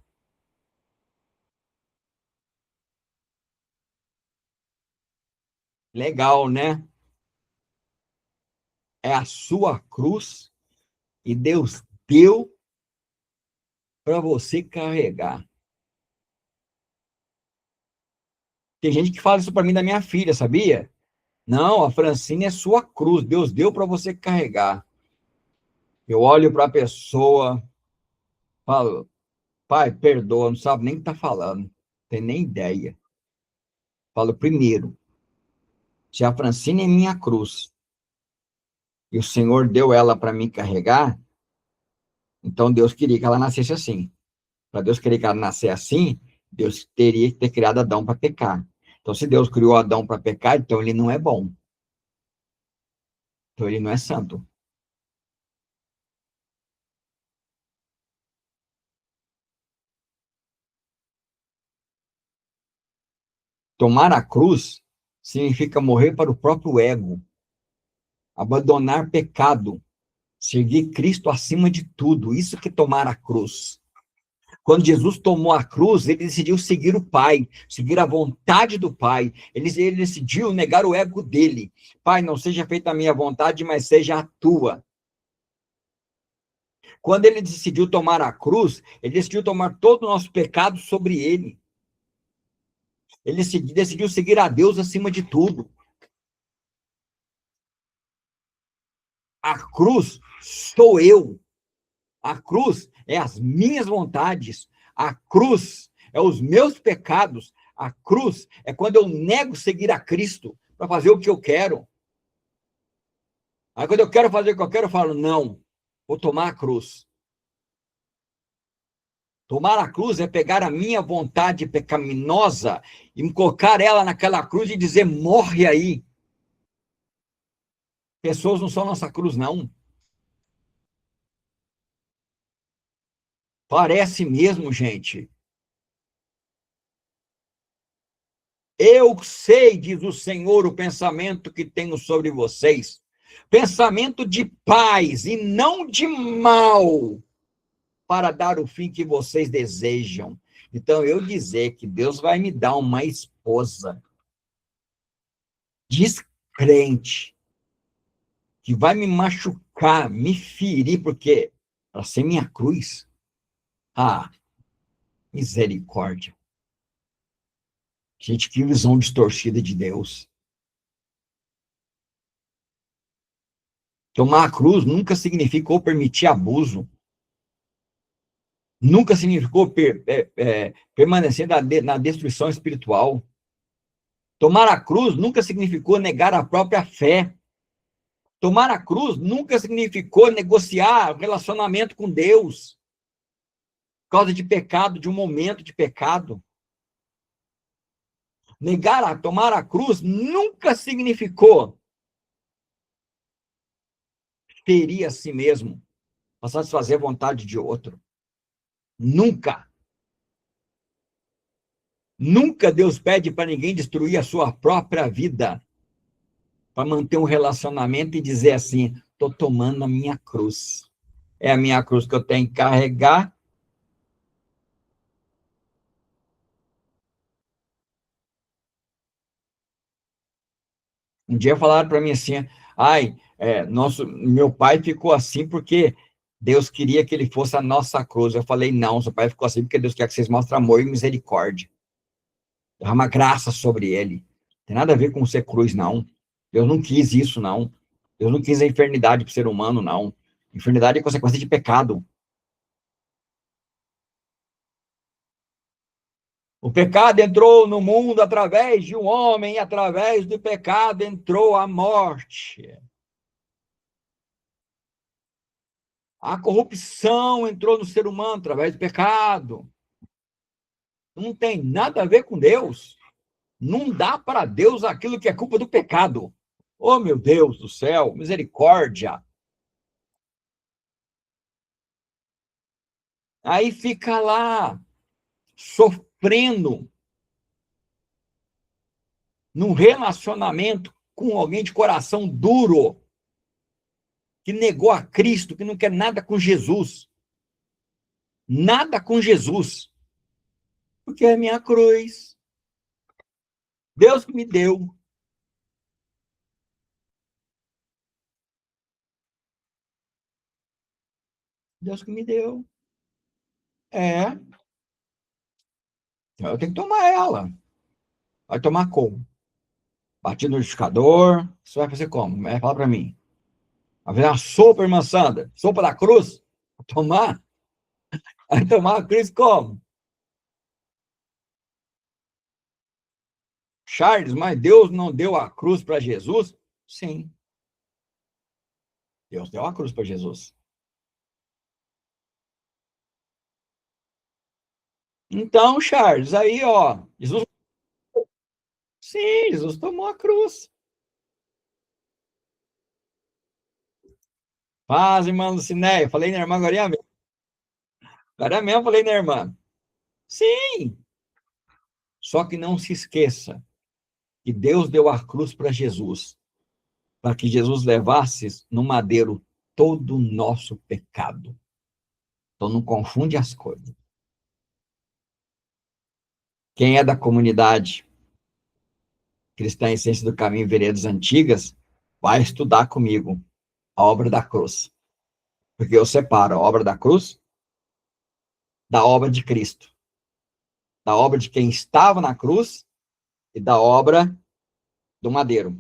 Legal, né? É a sua cruz e Deus deu para você carregar. Tem gente que fala isso para mim da minha filha, sabia? Não, a Francine é sua cruz, Deus deu para você carregar. Eu olho para a pessoa, falo, pai, perdoa, não sabe nem o que está falando, tem nem ideia. Falo, primeiro, se a Francine é minha cruz e o Senhor deu ela para mim carregar, então Deus queria que ela nascesse assim. Para Deus querer que ela nascesse assim, Deus teria que ter criado Adão para pecar. Então, se Deus criou Adão para pecar, então ele não é bom. Então, ele não é santo. Tomar a cruz significa morrer para o próprio ego, abandonar pecado, seguir Cristo acima de tudo. Isso que é tomar a cruz. Quando Jesus tomou a cruz, ele decidiu seguir o Pai, seguir a vontade do Pai. Ele decidiu negar o ego dele. Pai, não seja feita a minha vontade, mas seja a tua. Quando ele decidiu tomar a cruz, ele decidiu tomar todo o nosso pecado sobre ele. Ele decidiu seguir a Deus acima de tudo. A cruz sou eu. A cruz é as minhas vontades. A cruz é os meus pecados. A cruz é quando eu nego seguir a Cristo para fazer o que eu quero. Aí quando eu quero fazer o que eu quero, eu falo, não, vou tomar a cruz. Tomar a cruz é pegar a minha vontade pecaminosa e colocar ela naquela cruz e dizer, morre aí. Pessoas não são nossa cruz, não. Parece mesmo, gente. Eu sei, diz o Senhor, o pensamento que tenho sobre vocês. pensamento de paz e não de mal, para dar o fim que vocês desejam. Então, eu dizer que Deus vai me dar uma esposa descrente, que vai me machucar, me ferir, porque para ser minha cruz, ah, misericórdia. Gente, que visão distorcida de Deus. Tomar a cruz nunca significou permitir abuso. Nunca significou permanecer na destruição espiritual. Tomar a cruz nunca significou negar a própria fé. Tomar a cruz nunca significou negociar o relacionamento com Deus por causa de pecado, de um momento de pecado. Tomar a cruz nunca significou ferir a si mesmo para satisfazer a vontade de outro. Nunca. Nunca Deus pede para ninguém destruir a sua própria vida para manter um relacionamento e dizer assim, estou tomando a minha cruz. É a minha cruz que eu tenho que carregar. Um dia falaram para mim assim, meu pai ficou assim porque Deus queria que ele fosse a nossa cruz. Eu falei, não, seu pai ficou assim porque Deus quer que vocês mostrem amor e misericórdia. Derrama graça sobre ele. Não tem nada a ver com ser cruz, não. Deus não quis isso, não. Deus não quis a enfermidade para o ser humano, não. Enfermidade é consequência de pecado. O pecado entrou no mundo através de um homem, e através do pecado entrou a morte. A corrupção entrou no ser humano através do pecado. Não tem nada a ver com Deus. Não dá para Deus aquilo que é culpa do pecado. Oh, meu Deus do céu, misericórdia. Aí fica lá, sofrendo, num relacionamento com alguém de coração duro, que negou a Cristo, que não quer nada com Jesus. Nada com Jesus. Porque é minha cruz. Deus que me deu. Deus que me deu. É. Eu tenho que tomar ela. Vai tomar como? Batido no liquidificador. Você vai fazer como? Fala para mim. Vai fazer uma sopa, irmã Sandra? Sopa da cruz? Vai tomar? Vai tomar a cruz como? Charles, mas Deus não deu a cruz para Jesus? Sim. Deus deu a cruz para Jesus. Então, Charles, aí, ó, Jesus. Sim, Jesus tomou a cruz. Paz, irmã Lucinéia. Falei na irmã agora mesmo. Agora mesmo falei na irmã. Sim. Só que não se esqueça que Deus deu a cruz para Jesus, para que Jesus levasse no madeiro todo o nosso pecado. Então não confunde as coisas. Quem é da comunidade Cristã Essência do Caminho Veredas Antigas, vai estudar comigo a obra da cruz. Porque eu separo a obra da cruz da obra de Cristo. Da obra de quem estava na cruz e da obra do madeiro.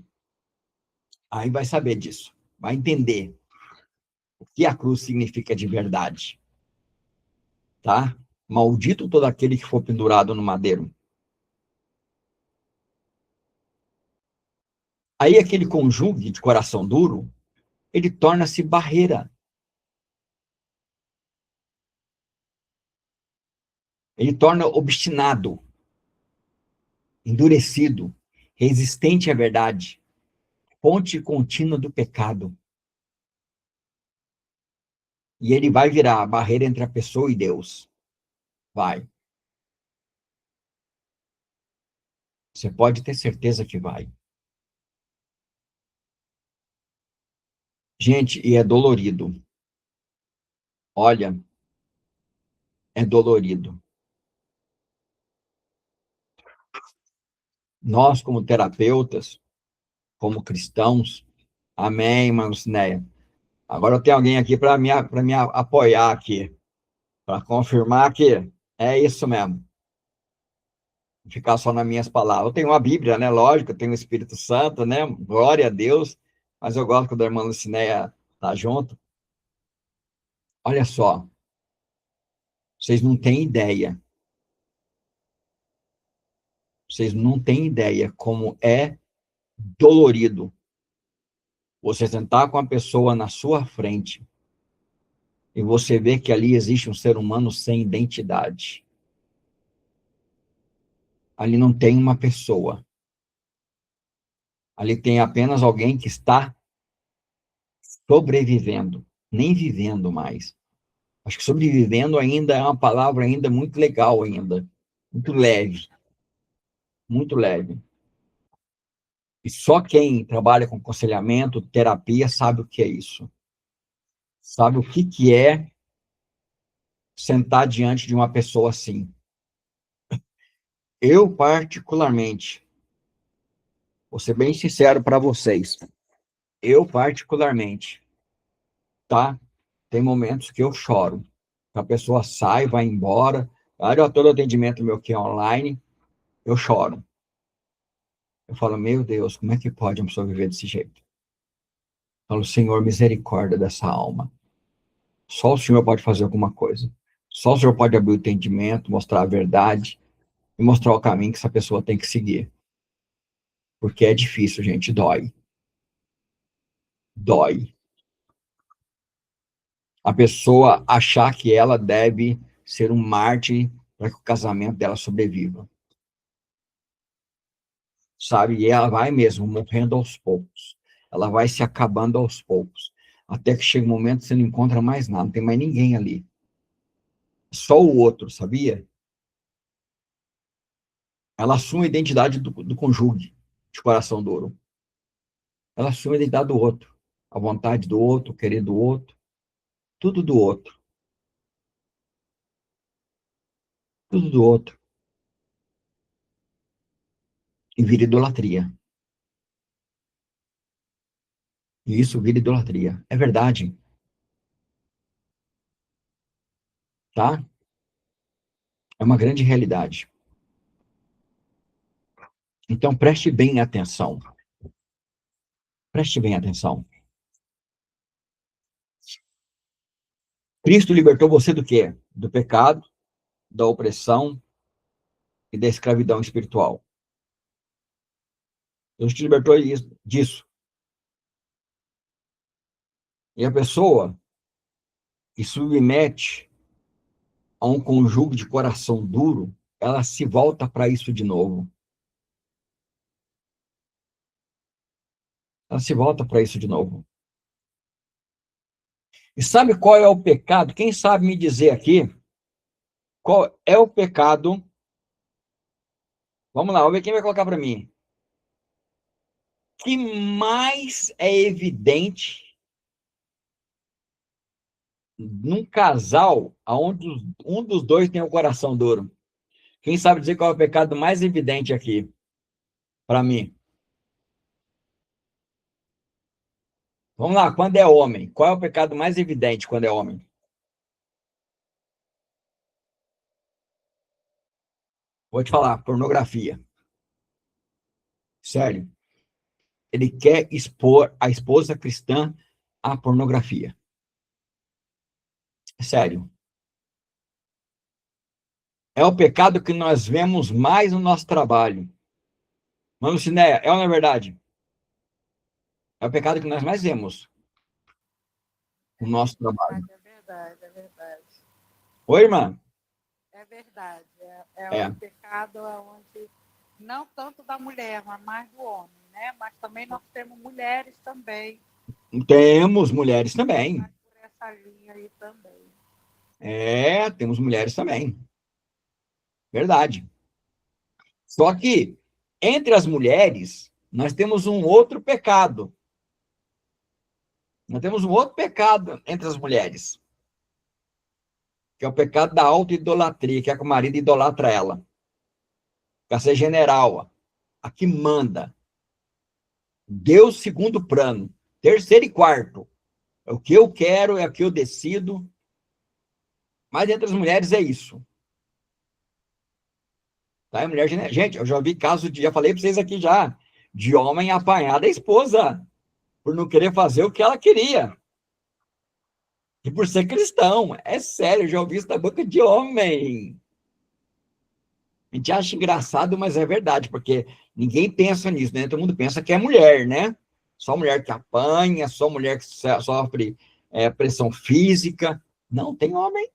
Aí vai saber disso. Vai entender o que a cruz significa de verdade. Tá? Maldito todo aquele que for pendurado no madeiro. Aí aquele cônjuge de coração duro, ele torna-se barreira. Ele torna obstinado, endurecido, resistente à verdade, fonte contínua do pecado. E ele vai virar a barreira entre a pessoa e Deus. Vai. Você pode ter certeza que vai. Gente, e é dolorido. Olha, é dolorido. Nós, como terapeutas, como cristãos, amém, Marlucinéia. Agora eu tenho alguém aqui para me apoiar aqui, para confirmar que é isso mesmo. Ficar só nas minhas palavras. Eu tenho uma Bíblia, né? Lógico, eu tenho o Espírito Santo, né? Glória a Deus. Mas eu gosto quando a irmã Lucinéia está junto. Olha só, vocês não têm ideia. Vocês não têm ideia como é dolorido você sentar com a pessoa na sua frente e você ver que ali existe um ser humano sem identidade. Ali não tem uma pessoa. Ali tem apenas alguém que está sobrevivendo, nem vivendo mais. Acho que sobrevivendo ainda é uma palavra ainda muito legal ainda, muito leve, muito leve. E só quem trabalha com aconselhamento, terapia, sabe o que é isso. Sabe o que é sentar diante de uma pessoa assim. Eu, particularmente, vou ser bem sincero para vocês, eu, particularmente, tá? Tem momentos que eu choro. A pessoa sai, vai embora, olha todo atendimento meu que é online, eu choro. Eu falo, meu Deus, como é que pode uma pessoa viver desse jeito? Eu falo, Senhor, misericórdia dessa alma. Só o Senhor pode fazer alguma coisa. Só o Senhor pode abrir o entendimento, mostrar a verdade e mostrar o caminho que essa pessoa tem que seguir. Porque é difícil, gente, dói. Dói. A pessoa achar que ela deve ser um mártir para que o casamento dela sobreviva. Sabe? E ela vai mesmo morrendo aos poucos. Ela vai se acabando aos poucos. Até que chega um momento que você não encontra mais nada, não tem mais ninguém ali. Só o outro, sabia? Ela assume a identidade do cônjuge, de coração duro. Ela assume a identidade do outro, a vontade do outro, o querer do outro, tudo do outro, tudo do outro. E vira idolatria. E isso vira idolatria. É verdade, tá? É uma grande realidade. Então preste bem atenção. Preste bem atenção. Cristo libertou você do quê? Do pecado, da opressão e da escravidão espiritual. Deus te libertou disso. E a pessoa que submete a um conjugo de coração duro, ela se volta para isso de novo. Ela se volta para isso de novo. E sabe qual é o pecado? Quem sabe me dizer aqui qual é o pecado? Vamos lá, vamos ver quem vai colocar para mim. Que mais é evidente num casal onde um dos dois tem o coração duro? Quem sabe dizer qual é o pecado mais evidente aqui para mim? Vamos lá, quando é homem, qual é o pecado mais evidente quando é homem? Vou te falar, pornografia. Sério. Ele quer expor a esposa cristã à pornografia. Sério. É o pecado que nós vemos mais no nosso trabalho. Mano, Cineia, é ou não é verdade? É o pecado que nós mais vemos no nosso trabalho. É verdade, é verdade. Oi, irmã? É verdade. É. Um pecado onde, não tanto da mulher, mas mais do homem, né? Mas também nós temos mulheres também. Temos mulheres também. Por essa linha aí também. É, temos mulheres também. Verdade. Só que, entre as mulheres, nós temos um outro pecado. Nós temos um outro pecado entre as mulheres, que é o pecado da auto-idolatria, que é que o marido idolatra ela. Quer ser general, a que manda. Deus segundo plano, terceiro e quarto. É o que eu quero, é o que eu decido. Mas entre as mulheres é isso. Tá? Mulher, gente, eu já vi casos de, já falei para vocês aqui já, de homem apanhar da esposa por não querer fazer o que ela queria. E por ser cristão. É sério, eu já ouvi isso da boca de homem. A gente acha engraçado, mas é verdade, porque ninguém pensa nisso, né? Todo mundo pensa que é mulher, né? Só mulher que apanha, só mulher que sofre pressão física. Não, tem homem.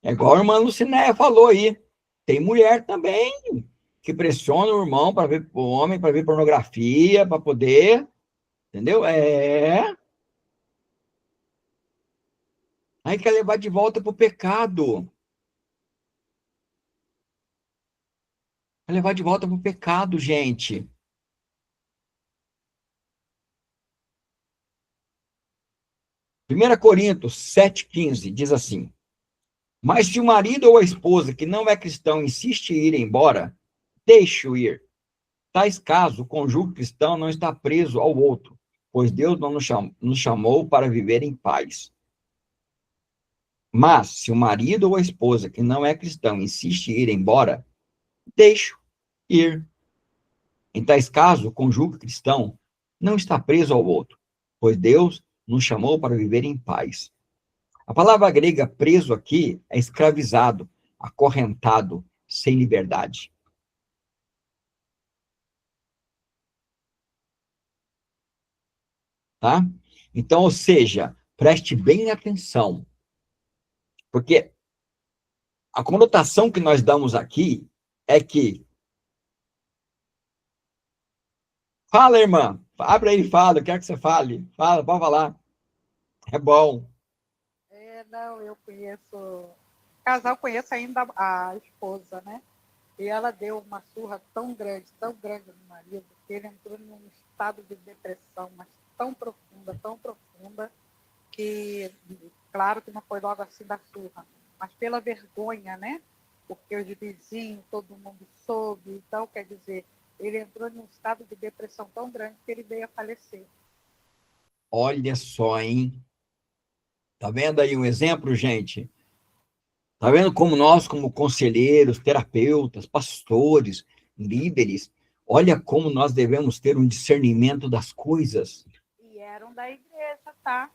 É igual a irmã Lucinéia falou aí. Tem mulher também que pressiona o irmão para ver o homem, para ver pornografia, para poder, entendeu? Aí quer levar de volta para o pecado. Quer levar de volta para o pecado, gente. 1 Coríntios 7,15 diz assim: mas se o marido ou a esposa que não é cristão insiste em ir embora, deixe-o ir. Tais casos, o cônjuge cristão não está preso ao outro, pois Deus não nos chamou para viver em paz. Mas, se o marido ou a esposa que não é cristão insiste em ir embora, deixe-o ir. Em tais casos, o cônjuge cristão não está preso ao outro, pois Deus nos chamou para viver em paz. A palavra grega preso aqui é escravizado, acorrentado, sem liberdade. Tá? Então, ou seja, preste bem atenção, porque a conotação que nós damos aqui é que fala, irmã, abre aí e fala, eu quero que você fale. Fala, pode falar. É bom. Não, eu conheço. Casal, conheço ainda a esposa, né? E ela deu uma surra tão grande no marido, que ele entrou num estado de depressão, mas tão profunda, que, claro que não foi logo assim da surra, mas pela vergonha, né? Porque os vizinhos, todo mundo soube. Então, quer dizer, ele entrou num estado de depressão tão grande que ele veio a falecer. Olha só, hein? Tá vendo aí um exemplo, gente? Tá vendo como nós, como conselheiros, terapeutas, pastores, líderes, olha como nós devemos ter um discernimento das coisas. E eram da igreja, tá?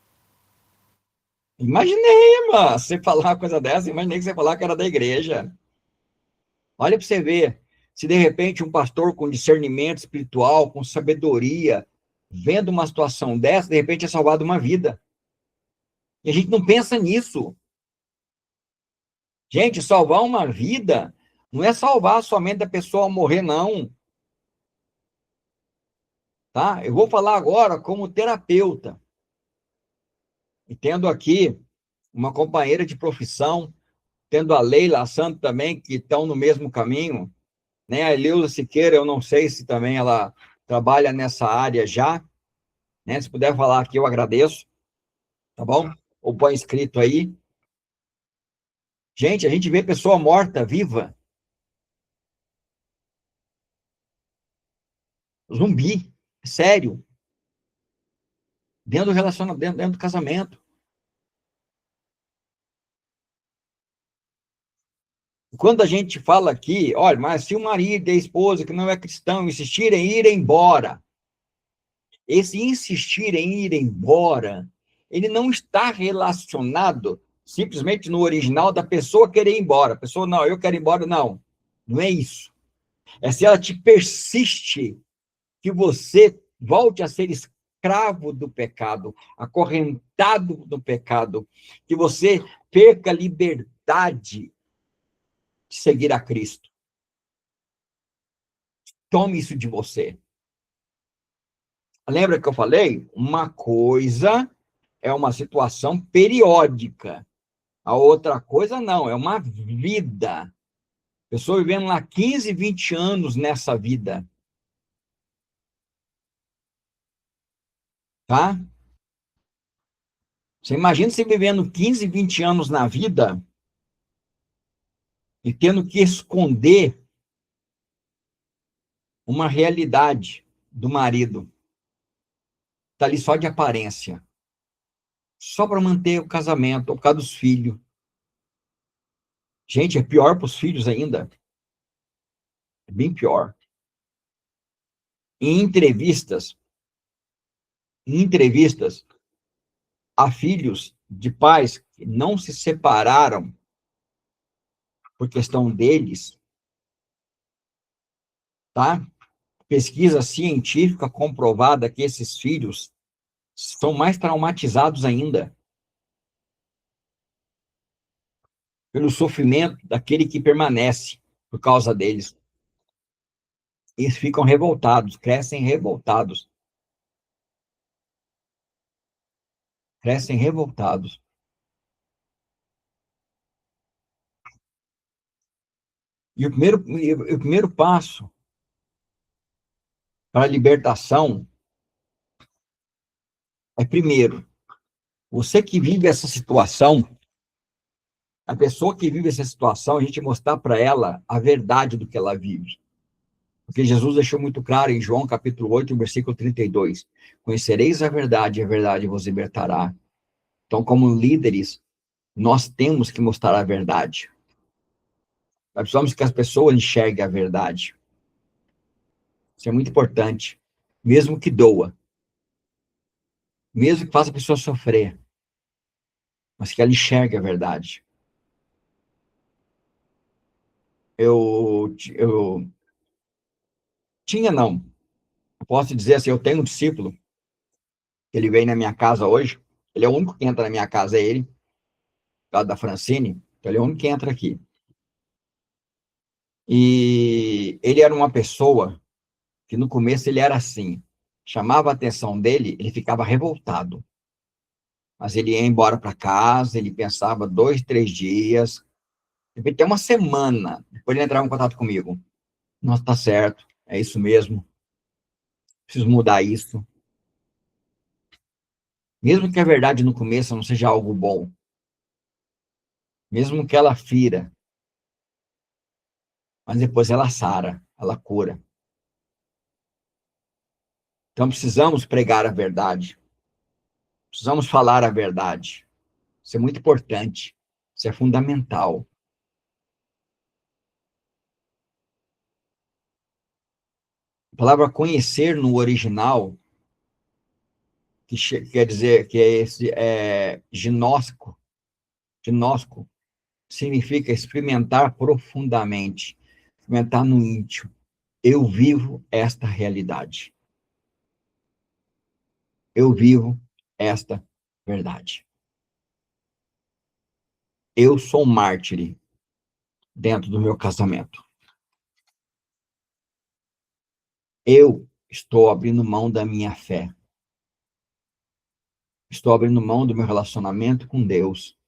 Imaginei, irmã, você falar uma coisa dessa, imaginei que você falar que era da igreja. Olha para você ver, se de repente um pastor com discernimento espiritual, com sabedoria, vendo uma situação dessa, de repente é salvado uma vida. E a gente não pensa nisso. Gente, salvar uma vida não é salvar somente a pessoa morrer, não. Tá? Eu vou falar agora como terapeuta. E tendo aqui uma companheira de profissão, tendo a Leila, a Santa também, que estão no mesmo caminho, né? A Eleusa Siqueira, eu não sei se também ela trabalha nessa área já, né? Se puder falar aqui, eu agradeço, tá bom? Ou põe escrito aí. Gente, a gente vê pessoa morta, viva, zumbi, sério, dentro do relacionamento, dentro do casamento. Quando a gente fala aqui, olha, mas se o marido e a esposa que não é cristão insistirem em ir embora, esse insistir em ir embora, ele não está relacionado simplesmente no original da pessoa querer ir embora. A pessoa, não, eu quero ir embora, não. Não é isso. É se ela te persiste que você volte a ser escravo do pecado, acorrentado do pecado, que você perca a liberdade de seguir a Cristo. Tome isso de você. Lembra que eu falei? Uma coisa é uma situação periódica. A outra coisa não, é uma vida. Pessoa vivendo lá 15, 20 anos nessa vida. Tá? Você imagina você vivendo 15, 20 anos na vida e tendo que esconder uma realidade do marido. Está ali só de aparência. Só para manter o casamento, ou por causa dos filhos. Gente, é pior para os filhos ainda. É bem pior. Em entrevistas, há filhos de pais que não se separaram por questão deles, tá? Pesquisa científica comprovada que esses filhos são mais traumatizados ainda pelo sofrimento daquele que permanece por causa deles. Eles ficam revoltados, crescem revoltados. Crescem revoltados. E o primeiro passo para a libertação é, primeiro, você que vive essa situação, a pessoa que vive essa situação, a gente mostrar para ela a verdade do que ela vive. Porque Jesus deixou muito claro em João capítulo 8, versículo 32. Conhecereis a verdade, e a verdade vos libertará. Então, como líderes, nós temos que mostrar a verdade. Nós precisamos que as pessoas enxerguem a verdade. Isso é muito importante. Mesmo que doa. Mesmo que faça a pessoa sofrer. Mas que ela enxergue a verdade. Eu tinha, não. Eu posso dizer assim, eu tenho um discípulo, ele veio na minha casa hoje, ele é o único que entra na minha casa, é ele, lá da Francine, então ele é o único que entra aqui. E ele era uma pessoa que no começo ele era assim, chamava a atenção dele, ele ficava revoltado. Mas ele ia embora para casa, ele pensava 2, 3 dias, até uma semana, depois ele entrava em contato comigo. Nossa, tá certo, é isso mesmo, preciso mudar isso. Mesmo que a verdade no começo não seja algo bom, mesmo que ela fira, mas depois ela sara, ela cura. Então precisamos pregar a verdade, precisamos falar a verdade. Isso é muito importante, isso é fundamental. A palavra conhecer no original, que quer dizer que é esse gnóstico, significa experimentar profundamente, experimentar no íntimo. Eu vivo esta realidade. Eu vivo esta verdade. Eu sou um mártir dentro do meu casamento. Eu estou abrindo mão da minha fé. Estou abrindo mão do meu relacionamento com Deus.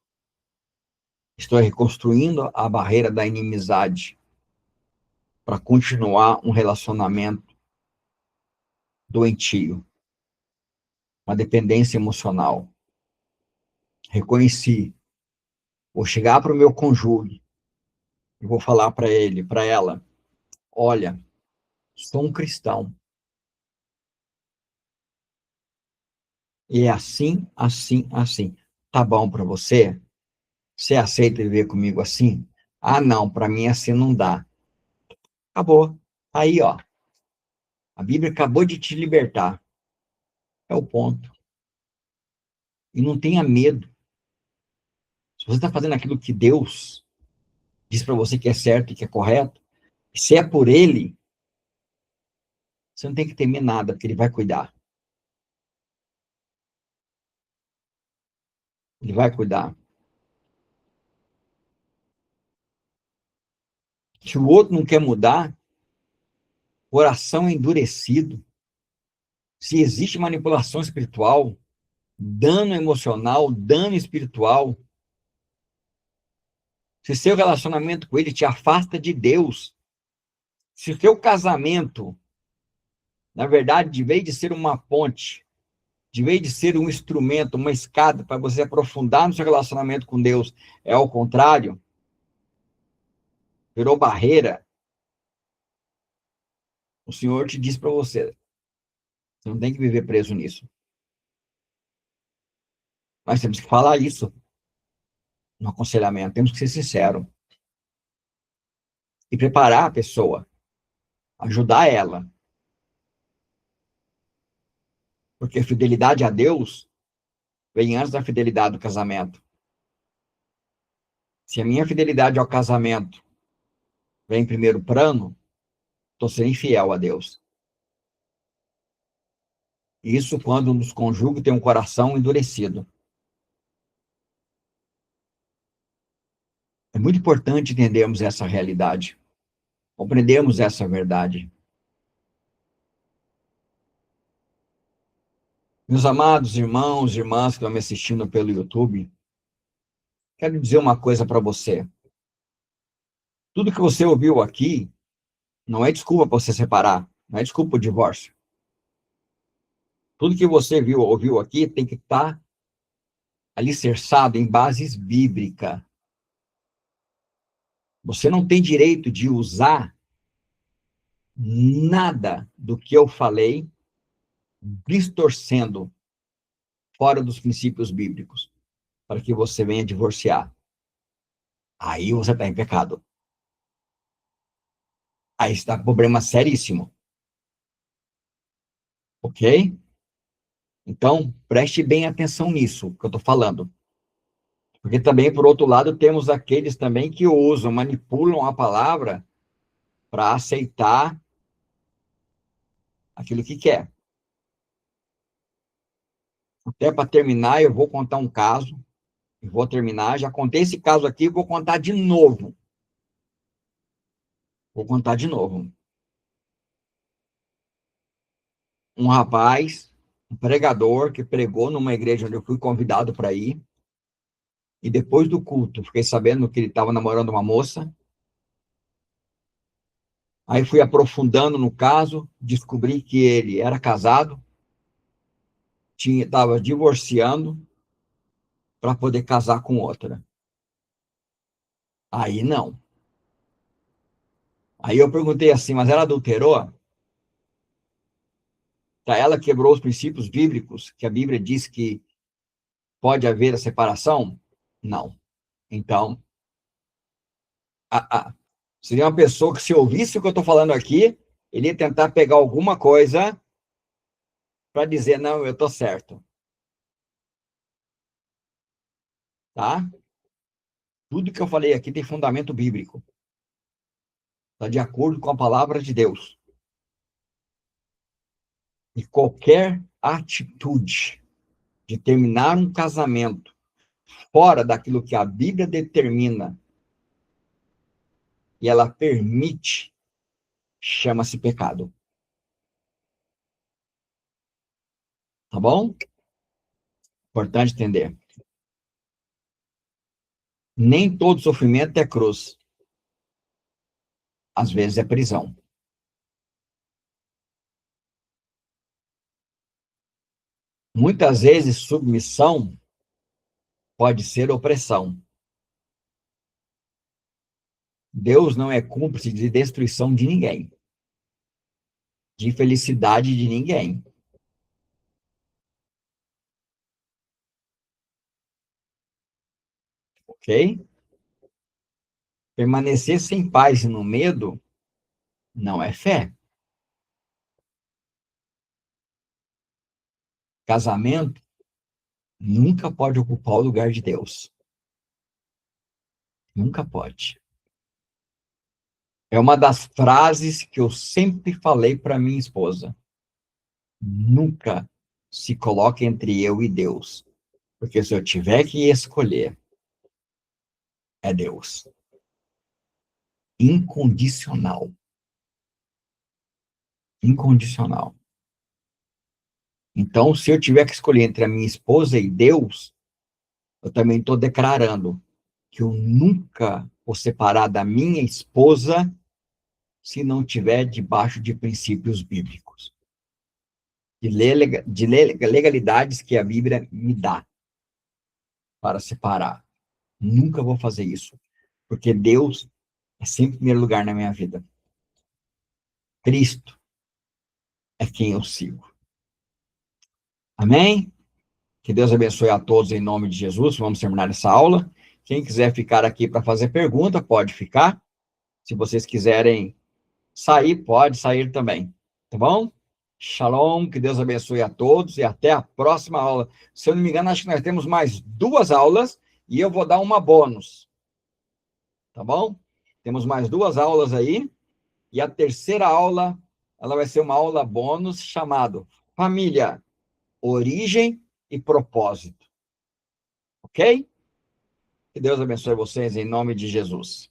Estou reconstruindo a barreira da inimizade para continuar um relacionamento doentio, uma dependência emocional. Reconheci. Vou chegar para o meu cônjuge e vou falar para ele, para ela, olha, sou um cristão. E é assim, assim, assim. Tá bom para você? Você aceita viver comigo assim? Ah, não, para mim assim não dá. Acabou. Aí, ó. A Bíblia acabou de te libertar. É o ponto. E não tenha medo. Se você está fazendo aquilo que Deus diz para você que é certo e que é correto, se é por Ele, você não tem que temer nada, porque Ele vai cuidar. Ele vai cuidar. Se o outro não quer mudar, coração endurecido, se existe manipulação espiritual, dano emocional, dano espiritual, se seu relacionamento com ele te afasta de Deus, se seu casamento, na verdade, de vez de ser uma ponte, de vez de ser um instrumento, uma escada para você aprofundar no seu relacionamento com Deus, é ao contrário, virou barreira, o Senhor te diz para você, você não tem que viver preso nisso. Nós temos que falar isso no aconselhamento, temos que ser sinceros. E preparar a pessoa, ajudar ela. Porque a fidelidade a Deus vem antes da fidelidade do casamento. Se a minha fidelidade ao casamento vem em primeiro plano, estou sendo infiel a Deus. Isso quando nos cônjuges tem um coração endurecido. É muito importante entendermos essa realidade. Compreendermos essa verdade. Meus amados irmãos e irmãs que estão me assistindo pelo YouTube, quero dizer uma coisa para você. Tudo que você ouviu aqui não é desculpa para você separar, não é desculpa para o divórcio. Tudo que você ouviu aqui tem que estar alicerçado em bases bíblicas. Você não tem direito de usar nada do que eu falei distorcendo fora dos princípios bíblicos para que você venha divorciar. Aí você está em pecado. Aí está com problema seríssimo. Ok? Então, preste bem atenção nisso que eu estou falando. Porque também, por outro lado, temos aqueles também que usam, manipulam a palavra para aceitar aquilo que quer. Até para terminar, eu vou contar um caso. Eu vou terminar. Já contei esse caso aqui, vou contar de novo. Vou contar de novo. Um rapaz, um pregador, que pregou numa igreja onde eu fui convidado para ir. E depois do culto, fiquei sabendo que ele estava namorando uma moça. Aí fui aprofundando no caso, descobri que ele era casado, estava divorciando para poder casar com outra. Aí não. Aí eu perguntei assim, mas ela adulterou? Ela quebrou os princípios bíblicos, que a Bíblia diz que pode haver a separação? Não. Então, seria uma pessoa que, se ouvisse o que eu estou falando aqui, ele ia tentar pegar alguma coisa para dizer, não, eu estou certo. Tá? Tudo que eu falei aqui tem fundamento bíblico. Está de acordo com a palavra de Deus. E qualquer atitude de terminar um casamento fora daquilo que a Bíblia determina e ela permite, chama-se pecado. Tá bom? Importante entender. Nem todo sofrimento é cruz. Às vezes é prisão. Muitas vezes submissão pode ser opressão. Deus não é cúmplice de destruição de ninguém. De infelicidade de ninguém. Ok? Permanecer sem paz e no medo não é fé. Casamento nunca pode ocupar o lugar de Deus. Nunca pode. É uma das frases que eu sempre falei para minha esposa. Nunca se coloque entre eu e Deus. Porque se eu tiver que escolher, é Deus. Incondicional. Incondicional. Então, se eu tiver que escolher entre a minha esposa e Deus, eu também estou declarando que eu nunca vou separar da minha esposa se não tiver debaixo de princípios bíblicos. de legalidades que a Bíblia me dá para separar. Nunca vou fazer isso, porque Deus é sempre em primeiro lugar na minha vida. Cristo é quem eu sigo. Amém? Que Deus abençoe a todos em nome de Jesus. Vamos terminar essa aula. Quem quiser ficar aqui para fazer pergunta, pode ficar. Se vocês quiserem sair, pode sair também. Tá bom? Shalom, que Deus abençoe a todos e até a próxima aula. Se eu não me engano, acho que nós temos mais 2 aulas e eu vou dar uma bônus. Tá bom? Temos mais 2 aulas aí. E a terceira aula, ela vai ser uma aula bônus chamado Família, Origem e Propósito. Ok? Que Deus abençoe vocês em nome de Jesus.